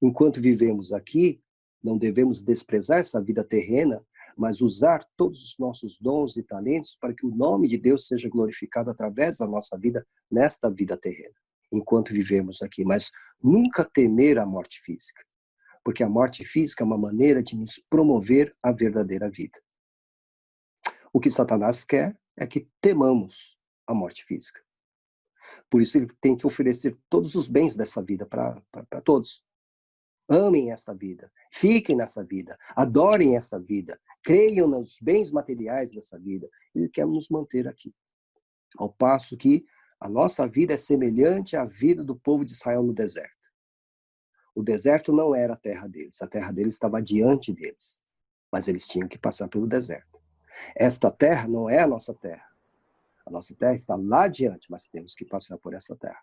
Enquanto vivemos aqui, não devemos desprezar essa vida terrena, mas usar todos os nossos dons e talentos para que o nome de Deus seja glorificado através da nossa vida nesta vida terrena, enquanto vivemos aqui. Mas nunca temer a morte física, porque a morte física é uma maneira de nos promover a verdadeira vida. O que Satanás quer é que temamos a morte física. Por isso ele tem que oferecer todos os bens dessa vida para todos. Amem esta vida, fiquem nessa vida, adorem essa vida, creiam nos bens materiais dessa vida. Ele quer nos manter aqui. Ao passo que a nossa vida é semelhante à vida do povo de Israel no deserto. O deserto não era a terra deles estava diante deles, mas eles tinham que passar pelo deserto. Esta terra não é a nossa terra. A nossa terra está lá adiante, mas temos que passar por essa terra.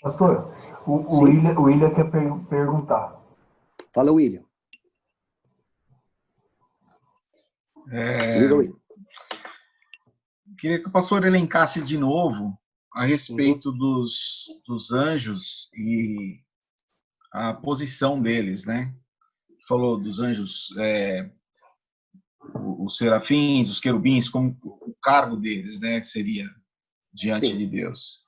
Pastor, o William quer perguntar. Fala, William. William. Queria que o pastor elencasse de novo a respeito dos anjos e a posição deles, né? Falou dos anjos, os serafins, os querubins, como o cargo deles, né? Seria diante de Deus.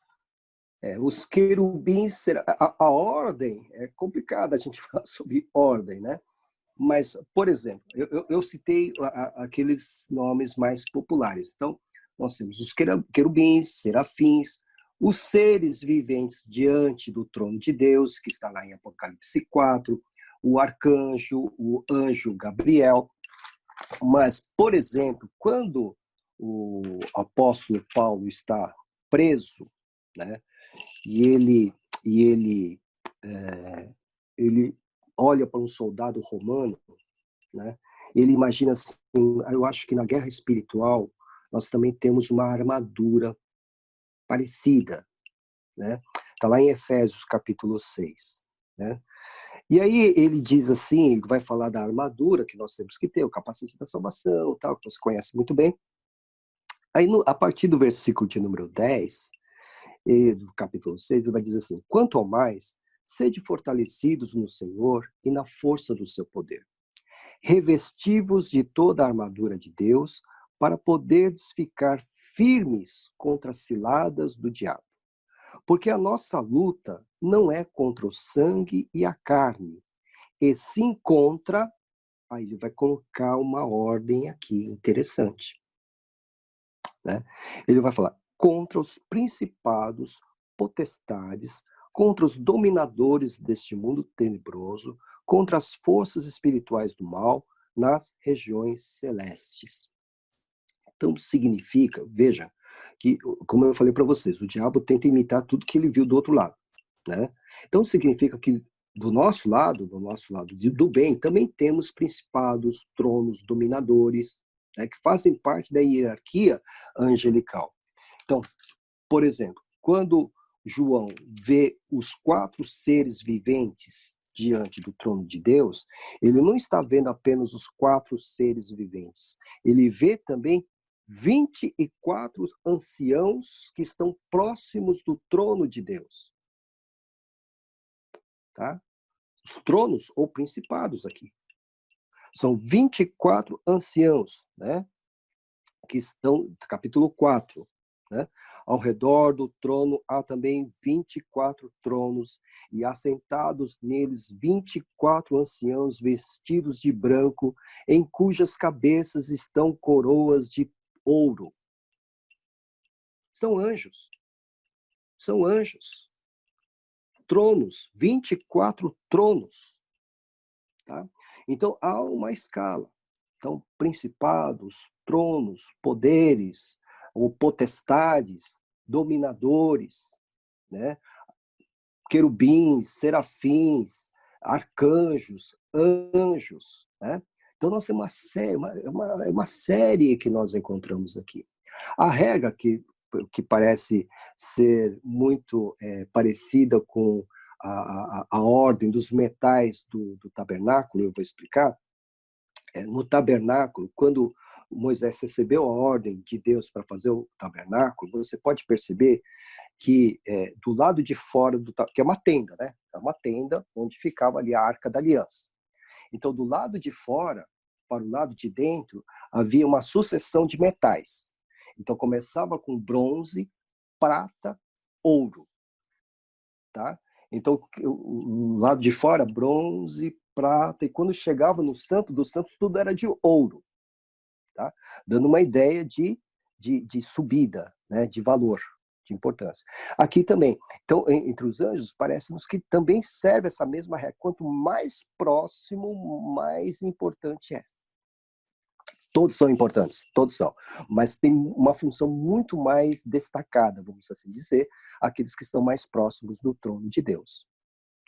Os querubins, a ordem, é complicada a gente falar sobre ordem, né? Mas, por exemplo, eu citei aqueles nomes mais populares. Então, nós temos os querubins, serafins, os seres viventes diante do trono de Deus, que está lá em Apocalipse 4, o arcanjo, o anjo Gabriel. Mas, por exemplo, quando o apóstolo Paulo está preso, né? E ele olha para um soldado romano, né? Ele imagina assim, eu acho que na guerra espiritual nós também temos uma armadura parecida, né? Está lá em Efésios capítulo 6, né? E aí ele diz assim, ele vai falar da armadura que nós temos que ter, o capacete da salvação, tal, que você conhece muito bem. Aí a partir do versículo de número 10, do capítulo 6, ele vai dizer assim: quanto ao mais, sede fortalecidos no Senhor e na força do seu poder. Revesti-vos de toda a armadura de Deus, para poderdes ficar firmes contra as ciladas do diabo. Porque a nossa luta não é contra o sangue e a carne, e sim contra... Aí ele vai colocar uma ordem aqui interessante, né? Ele vai falar contra os principados, potestades, contra os dominadores deste mundo tenebroso, contra as forças espirituais do mal nas regiões celestes. Então significa, veja, que, como eu falei para vocês, o diabo tenta imitar tudo que ele viu do outro lado, né? Então significa que do nosso lado do bem, também temos principados, tronos, dominadores, né, que fazem parte da hierarquia angelical. Então, por exemplo, quando João vê os 4 seres viventes diante do trono de Deus, ele não está vendo apenas os 4 seres viventes. Ele vê também 24 anciãos que estão próximos do trono de Deus. Tá? Os tronos ou principados aqui. São 24 anciãos, né? Que estão, capítulo 4. Né? Ao redor do trono há também 24 tronos, e assentados neles 24 anciãos vestidos de branco, em cujas cabeças estão coroas de ouro. São anjos. São anjos. Tronos, 24 tronos. Tá? Então há uma escala. Então, principados, tronos, poderes, ou potestades, dominadores, né? Querubins, serafins, arcanjos, anjos, né? Então nós temos uma série que nós encontramos aqui. A regra que que parece ser muito parecida com a ordem dos metais do tabernáculo, eu vou explicar. No tabernáculo, quando Moisés recebeu a ordem de Deus para fazer o tabernáculo, você pode perceber que do lado de fora, que é uma tenda, né? É uma tenda onde ficava ali a Arca da Aliança. Então, do lado de fora para o lado de dentro, havia uma sucessão de metais. Então, começava com bronze, prata, ouro. Tá? Então, o lado de fora, bronze, prata, e quando chegava no Santo dos Santos, tudo era de ouro. Tá? Dando uma ideia de subida, né? De valor, de importância. Aqui também. Então, entre os anjos, parece-nos que também serve essa mesma regra. Quanto mais próximo, mais importante é. Todos são importantes, todos são. Mas tem uma função muito mais destacada, vamos assim dizer, aqueles que estão mais próximos do trono de Deus.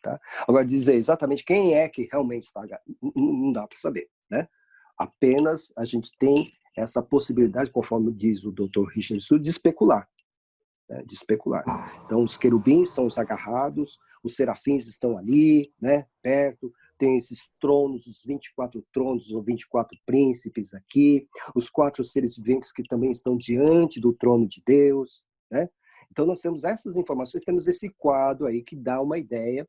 Tá? Agora, dizer exatamente quem é que realmente está, não dá para saber, né? Apenas a gente tem essa possibilidade, conforme diz o Dr. Richard Sul, de especular. Né? De especular. Então, os querubins são os agarrados, os serafins estão ali, né, perto, tem esses tronos, os 24 tronos, os 24 príncipes aqui, os 4 seres viventes que também estão diante do trono de Deus, né? Então, nós temos essas informações, temos esse quadro aí que dá uma ideia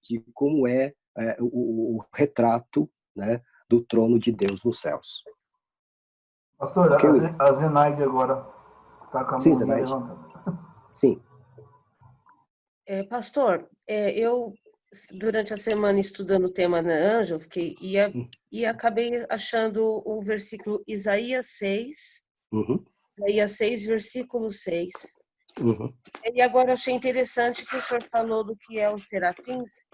de como é o retrato, né, do trono de Deus nos céus. Pastor, a Zenaide agora está com a mão levantada. Sim. Pastor, eu, durante a semana estudando o tema anjo, e acabei achando o versículo Isaías 6, Isaías 6, versículo 6. E agora eu achei interessante que o senhor falou do que é os serafins.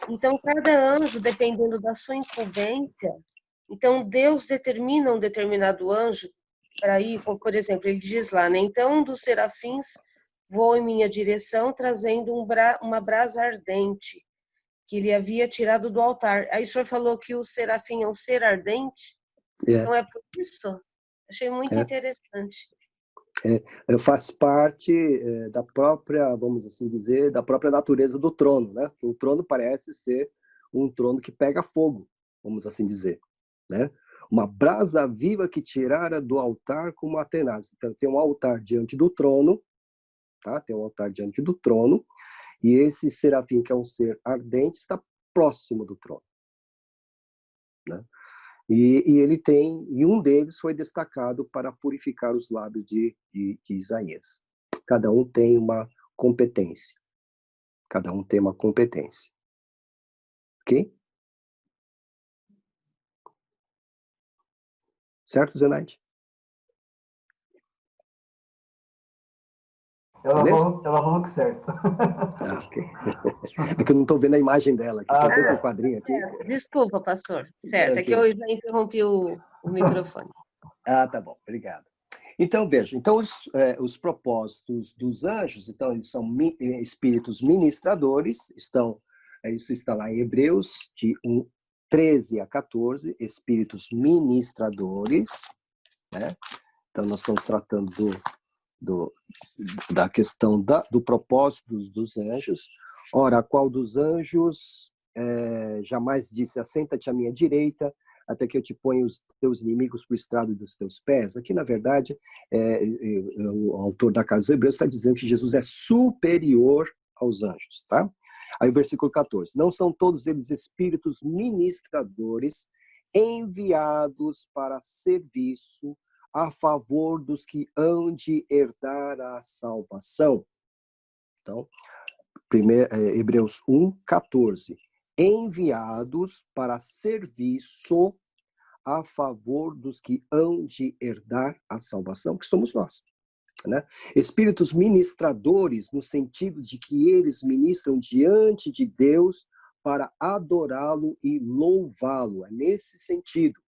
Então, cada anjo, dependendo da sua incumbência, então Deus determina um determinado anjo para ir, por exemplo, ele diz lá, né? Então, um dos serafins voou em minha direção, trazendo uma brasa ardente, que ele havia tirado do altar. Aí o senhor falou que o serafim é um ser ardente? Então é por isso? Achei muito interessante. Faz parte da própria, vamos assim dizer, da própria natureza do trono, né? O trono parece ser um trono que pega fogo, vamos assim dizer, né? Uma brasa viva que tirara do altar como a tenaz. Então tem um altar diante do trono, tá? Tem um altar diante do trono, e esse serafim, que é um ser ardente, está próximo do trono, né? E um deles foi destacado para purificar os lábios de Isaías. Cada um tem uma competência. Cada um tem uma competência. Ok? Certo, Zenaide? Ela falou que certo. Ok. É que eu não estou vendo a imagem dela. Aqui, tem tanto quadrinho aqui. Desculpa, pastor. Certo, é que eu já interrompi o microfone. Tá bom, obrigado. Então, veja, os propósitos dos anjos, então, eles são espíritos ministradores, isso está lá em Hebreus, de 13 a 14, espíritos ministradores, né? Então, nós estamos tratando da questão do propósito dos anjos. Ora, qual dos anjos jamais disse, assenta-te à minha direita, até que eu te ponha os teus inimigos por estrado dos teus pés? Aqui, na verdade, o autor da Carta aos Hebreus está dizendo que Jesus é superior aos anjos, tá? Aí o versículo 14. Não são todos eles espíritos ministradores enviados para serviço a favor dos que hão de herdar a salvação? Então, Hebreus 1:14. Enviados para serviço a favor dos que hão de herdar a salvação, que somos nós, né? Espíritos ministradores, no sentido de que eles ministram diante de Deus para adorá-lo e louvá-lo. É nesse sentido,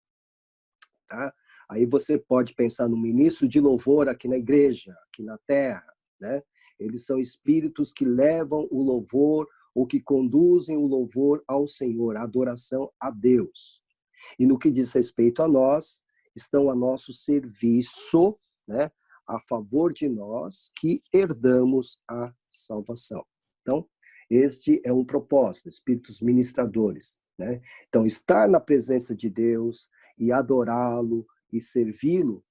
tá? Aí você pode pensar no ministro de louvor aqui na igreja, aqui na terra, né? Eles são espíritos que levam o louvor ou que conduzem o louvor ao Senhor, a adoração a Deus. E no que diz respeito a nós, estão a nosso serviço, né? a favor de nós que herdamos a salvação. Então, este é um propósito, espíritos ministradores, né? Então, estar na presença de Deus e adorá-lo e servi-lo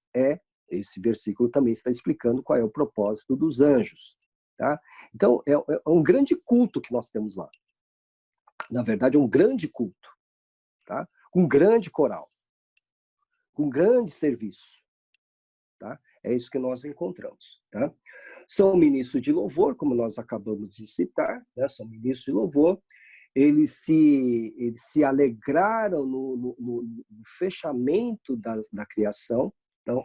esse versículo também está explicando qual é o propósito dos anjos, tá? Então, é um grande culto que nós temos lá. Na verdade, é um grande culto, tá? Um grande coral, com grande serviço, tá? É isso que nós encontramos, tá? São ministros de louvor, como nós acabamos de citar, né? São ministros de louvor. Eles se alegraram no fechamento da criação. Então,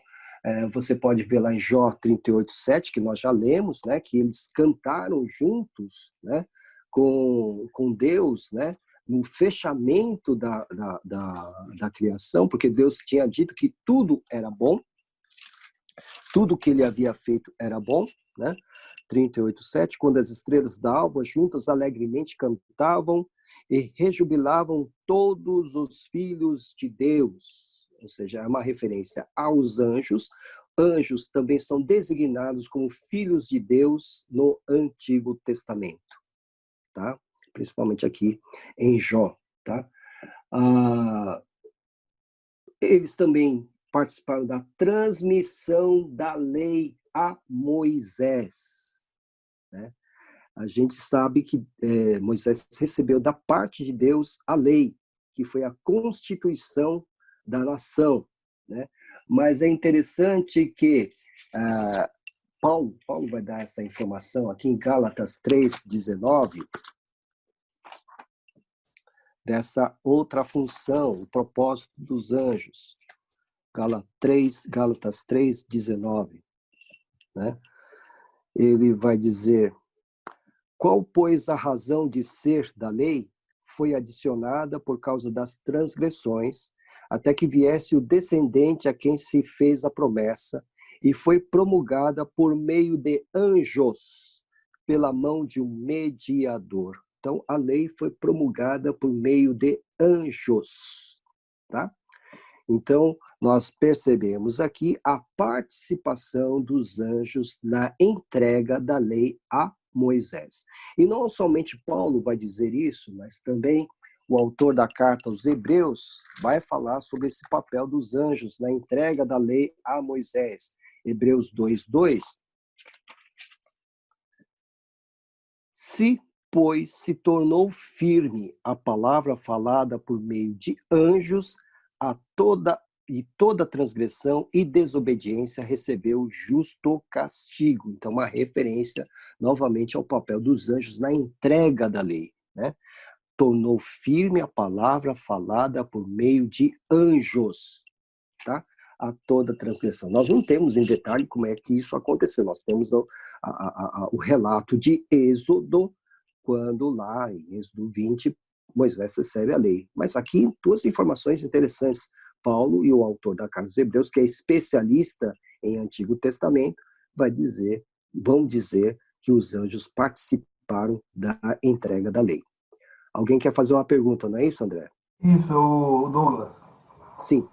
você pode ver lá em Jó 38:7, que nós já lemos, né? Que eles cantaram juntos, né? Com Deus, né? No fechamento da criação, porque Deus tinha dito que tudo era bom, tudo que ele havia feito era bom, né? 38:7, quando as estrelas da alva juntas alegremente cantavam e rejubilavam todos os filhos de Deus. Ou seja, é uma referência aos anjos. Anjos também são designados como filhos de Deus no Antigo Testamento, tá? Principalmente aqui em Jó, tá? Eles também participaram da transmissão da lei a Moisés, né? A gente sabe que Moisés recebeu da parte de Deus a lei, que foi a constituição da nação, né? Mas é interessante que Paulo vai dar essa informação aqui em Gálatas 3:19, dessa outra função, o propósito dos anjos. Gálatas 3:19, né? Ele vai dizer: qual, pois, a razão de ser da lei foi adicionada por causa das transgressões, até que viesse o descendente a quem se fez a promessa, e foi promulgada por meio de anjos, pela mão de um mediador. Então, a lei foi promulgada por meio de anjos, tá? Então, nós percebemos aqui a participação dos anjos na entrega da lei a Moisés. E não somente Paulo vai dizer isso, mas também o autor da carta aos Hebreus vai falar sobre esse papel dos anjos na entrega da lei a Moisés. Hebreus 2:2. Se, pois, se tornou firme a palavra falada por meio de anjos, toda transgressão e desobediência recebeu justo castigo. Então, uma referência novamente ao papel dos anjos na entrega da lei, né? Tornou firme a palavra falada por meio de anjos, tá? A toda transgressão. Nós não temos em detalhe como é que isso aconteceu. Nós temos o relato de Êxodo, quando lá em Êxodo 20, Moisés recebe a lei. Mas aqui, duas informações interessantes. Paulo e o autor da carta aos Hebreus, que é especialista em Antigo Testamento, vão dizer que os anjos participaram da entrega da lei. Alguém quer fazer uma pergunta, não é isso, André? Isso, Douglas. Sim.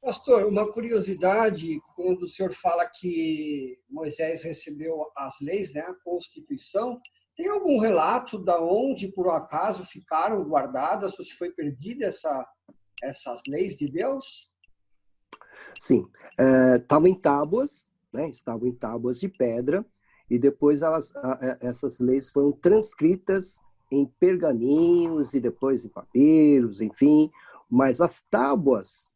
Pastor, uma curiosidade, quando o senhor fala que Moisés recebeu as leis, né, a Constituição, tem algum relato de onde, por acaso, ficaram guardadas, ou se foi perdida essas leis de Deus? Sim. Estavam em tábuas, né? Estavam em tábuas de pedra, e depois essas leis foram transcritas em pergaminhos e depois em papiros, enfim. Mas as tábuas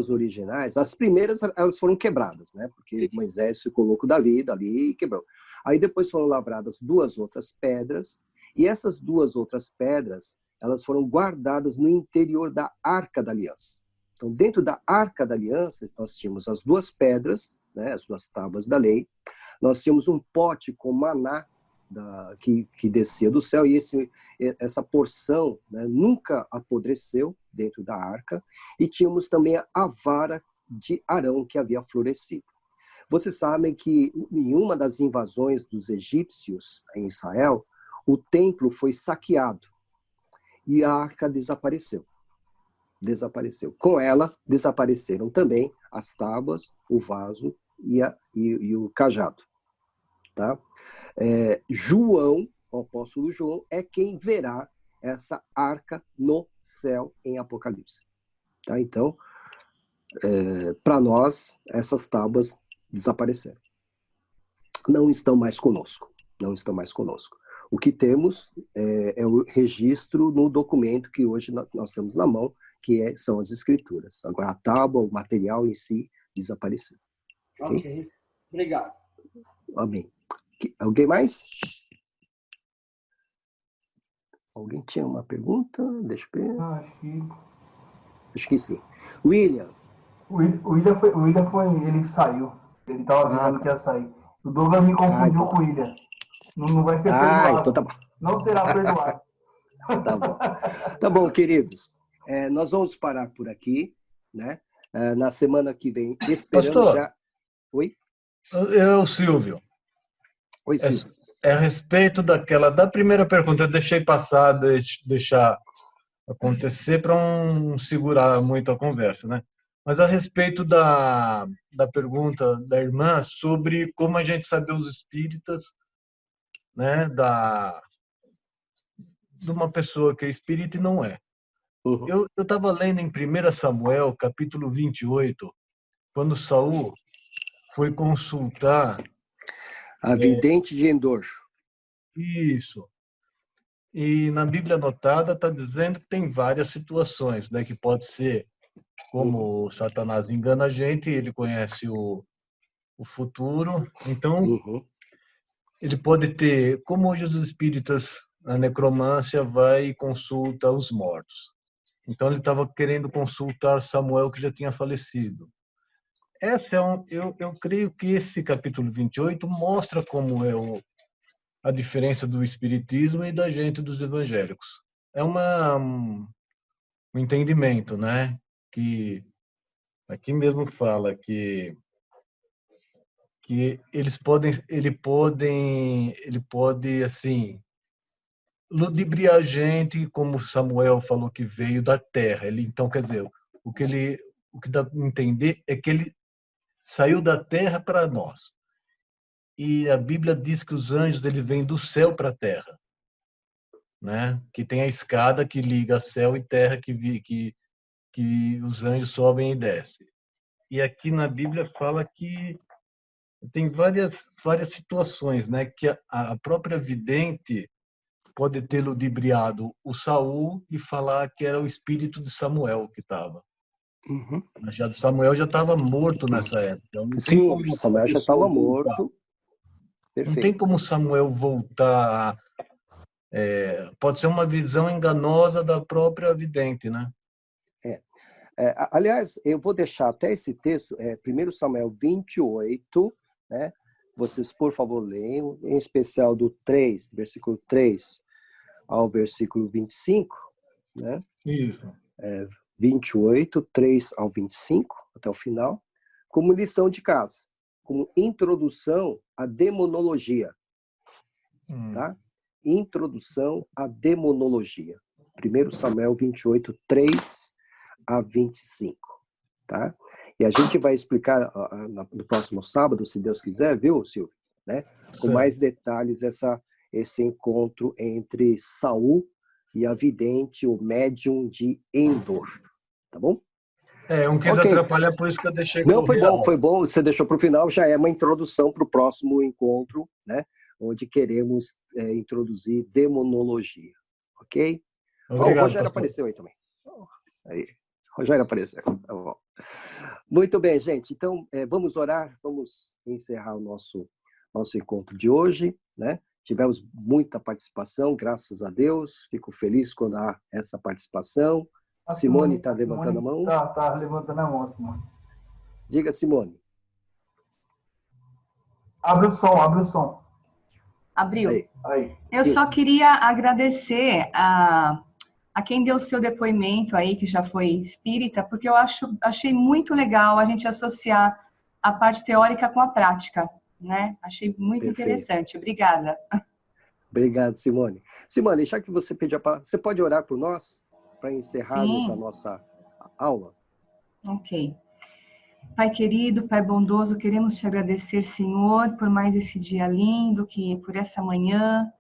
originais, as primeiras, elas foram quebradas, né? Porque Moisés ficou louco da vida ali e quebrou. Aí depois foram lavradas duas outras pedras, e essas duas outras pedras, elas foram guardadas no interior da Arca da Aliança. Então, dentro da Arca da Aliança, nós tínhamos as duas pedras, né, as duas tábuas da lei, nós tínhamos um pote com maná que descia do céu, e essa porção, né, nunca apodreceu dentro da arca, e tínhamos também a vara de Arão que havia florescido. Vocês sabem que em uma das invasões dos egípcios em Israel, o templo foi saqueado e a arca desapareceu. Com ela, desapareceram também as tábuas, o vaso e o cajado. Tá? João, o apóstolo João, é quem verá essa arca no céu em Apocalipse. Tá? Então, para nós, essas tábuas desapareceram. Não estão mais conosco. Não estão mais conosco. O que temos é o registro no documento que hoje nós temos na mão, que são as escrituras. Agora, a tábua, o material em si, desapareceu. Ok. Obrigado. Amém. Alguém mais? Alguém tinha uma pergunta? Deixa eu ver. Acho que sim. William. O William foi, ele saiu. Ele estava avisando que ia sair. O Douglas me confundiu com o William. Não vai ser perdoado. Então tá bom. Não será perdoado. Tá bom. Tá bom, queridos. Nós vamos parar por aqui, né? Na semana que vem, esperamos Pastor, já... Oi? Silvio. Oi, Silvio. A respeito da primeira pergunta, eu deixei passar, deixar acontecer para não segurar muito a conversa, né? Mas a respeito da pergunta da irmã sobre como a gente sabe os espíritas, né? De uma pessoa que é espírita e não é. Uhum. Eu estava lendo em 1 Samuel, capítulo 28, quando Saul foi consultar... A vidente de Endor. Isso. E na Bíblia anotada está dizendo que tem várias situações, né? Que pode ser como Satanás engana a gente, ele conhece o futuro. Então, ele pode ter, como hoje os espíritas, a necromância vai e consulta os mortos. Então, ele estava querendo consultar Samuel, que já tinha falecido. Eu creio que esse capítulo 28 mostra como é a diferença do espiritismo e da gente dos evangélicos. É um entendimento, né? Que aqui mesmo fala que ele pode assim ludibriar a gente, como Samuel falou que veio da terra. Então, quer dizer, o que dá para entender é que ele saiu da terra para nós. E a Bíblia diz que os anjos ele vêm do céu para a terra, né? Que tem a escada que liga céu e terra que os anjos sobem e descem. E aqui na Bíblia fala que tem várias situações, né? Que a própria vidente pode ter ludibriado o Saul e falar que era o espírito de Samuel que estava. Já Samuel já estava morto nessa época. Então, sim, Samuel já estava morto. Perfeito. Não tem como Samuel voltar. Pode ser uma visão enganosa da própria vidente, né? Aliás, eu vou deixar até esse texto, 1 Samuel 28, né? Vocês, por favor, leiam, em especial do 3, versículo 3 ao versículo 25, né? Isso. 28, 3 ao 25, até o final, como lição de casa, como introdução à demonologia. Tá? Introdução à demonologia. 1 Samuel 28, 3 a 25. Tá? E a gente vai explicar no próximo sábado, se Deus quiser, viu, Silvio? Né? Com mais detalhes esse encontro entre Saul e a vidente, o médium de Endor. Tá bom? Não quis atrapalhar, por isso que eu deixei. Não, foi bom. Você deixou para o final, já é uma introdução para o próximo encontro, né? Onde queremos introduzir demonologia. Ok? Obrigado, o Rogério apareceu aí também. Aí, Rogério apareceu. Tá bom. Muito bem, gente. Então, vamos orar, vamos encerrar o nosso encontro de hoje, né? Tivemos muita participação, graças a Deus. Fico feliz quando há essa participação. Simone está levantando a mão? Está levantando a mão, Simone. Diga, Simone. Abre o som. Abriu. Aí. Eu só queria agradecer a quem deu o seu depoimento aí, que já foi espírita, porque eu achei muito legal a gente associar a parte teórica com a prática, né? Achei muito interessante. Obrigada. Obrigado, Simone. Simone, já que você pediu a palavra, você pode orar por nós para encerrarmos a nossa aula? Ok. Pai querido, Pai bondoso, queremos te agradecer, Senhor, por mais esse dia lindo, por essa manhã,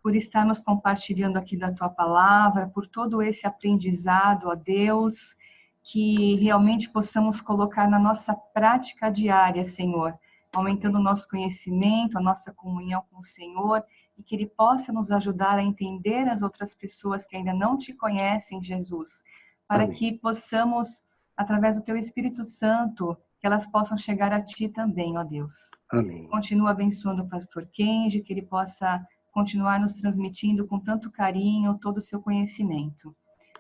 por estarmos compartilhando aqui da Tua Palavra, por todo esse aprendizado, ó Deus, que realmente possamos colocar na nossa prática diária, Senhor, aumentando o nosso conhecimento, a nossa comunhão com o Senhor, e que Ele possa nos ajudar a entender as outras pessoas que ainda não te conhecem, Jesus, para que possamos, através do Teu Espírito Santo, que elas possam chegar a Ti também, ó Deus. Amém. Continua abençoando o pastor Kenji, que ele possa continuar nos transmitindo com tanto carinho todo o seu conhecimento.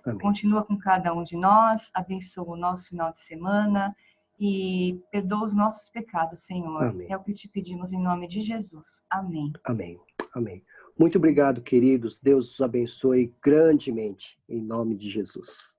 Amém. Continua com cada um de nós, abençoa o nosso final de semana e perdoa os nossos pecados, Senhor. Amém. É o que te pedimos em nome de Jesus. Amém. Amém. Amém. Muito obrigado, queridos. Deus os abençoe grandemente, em nome de Jesus.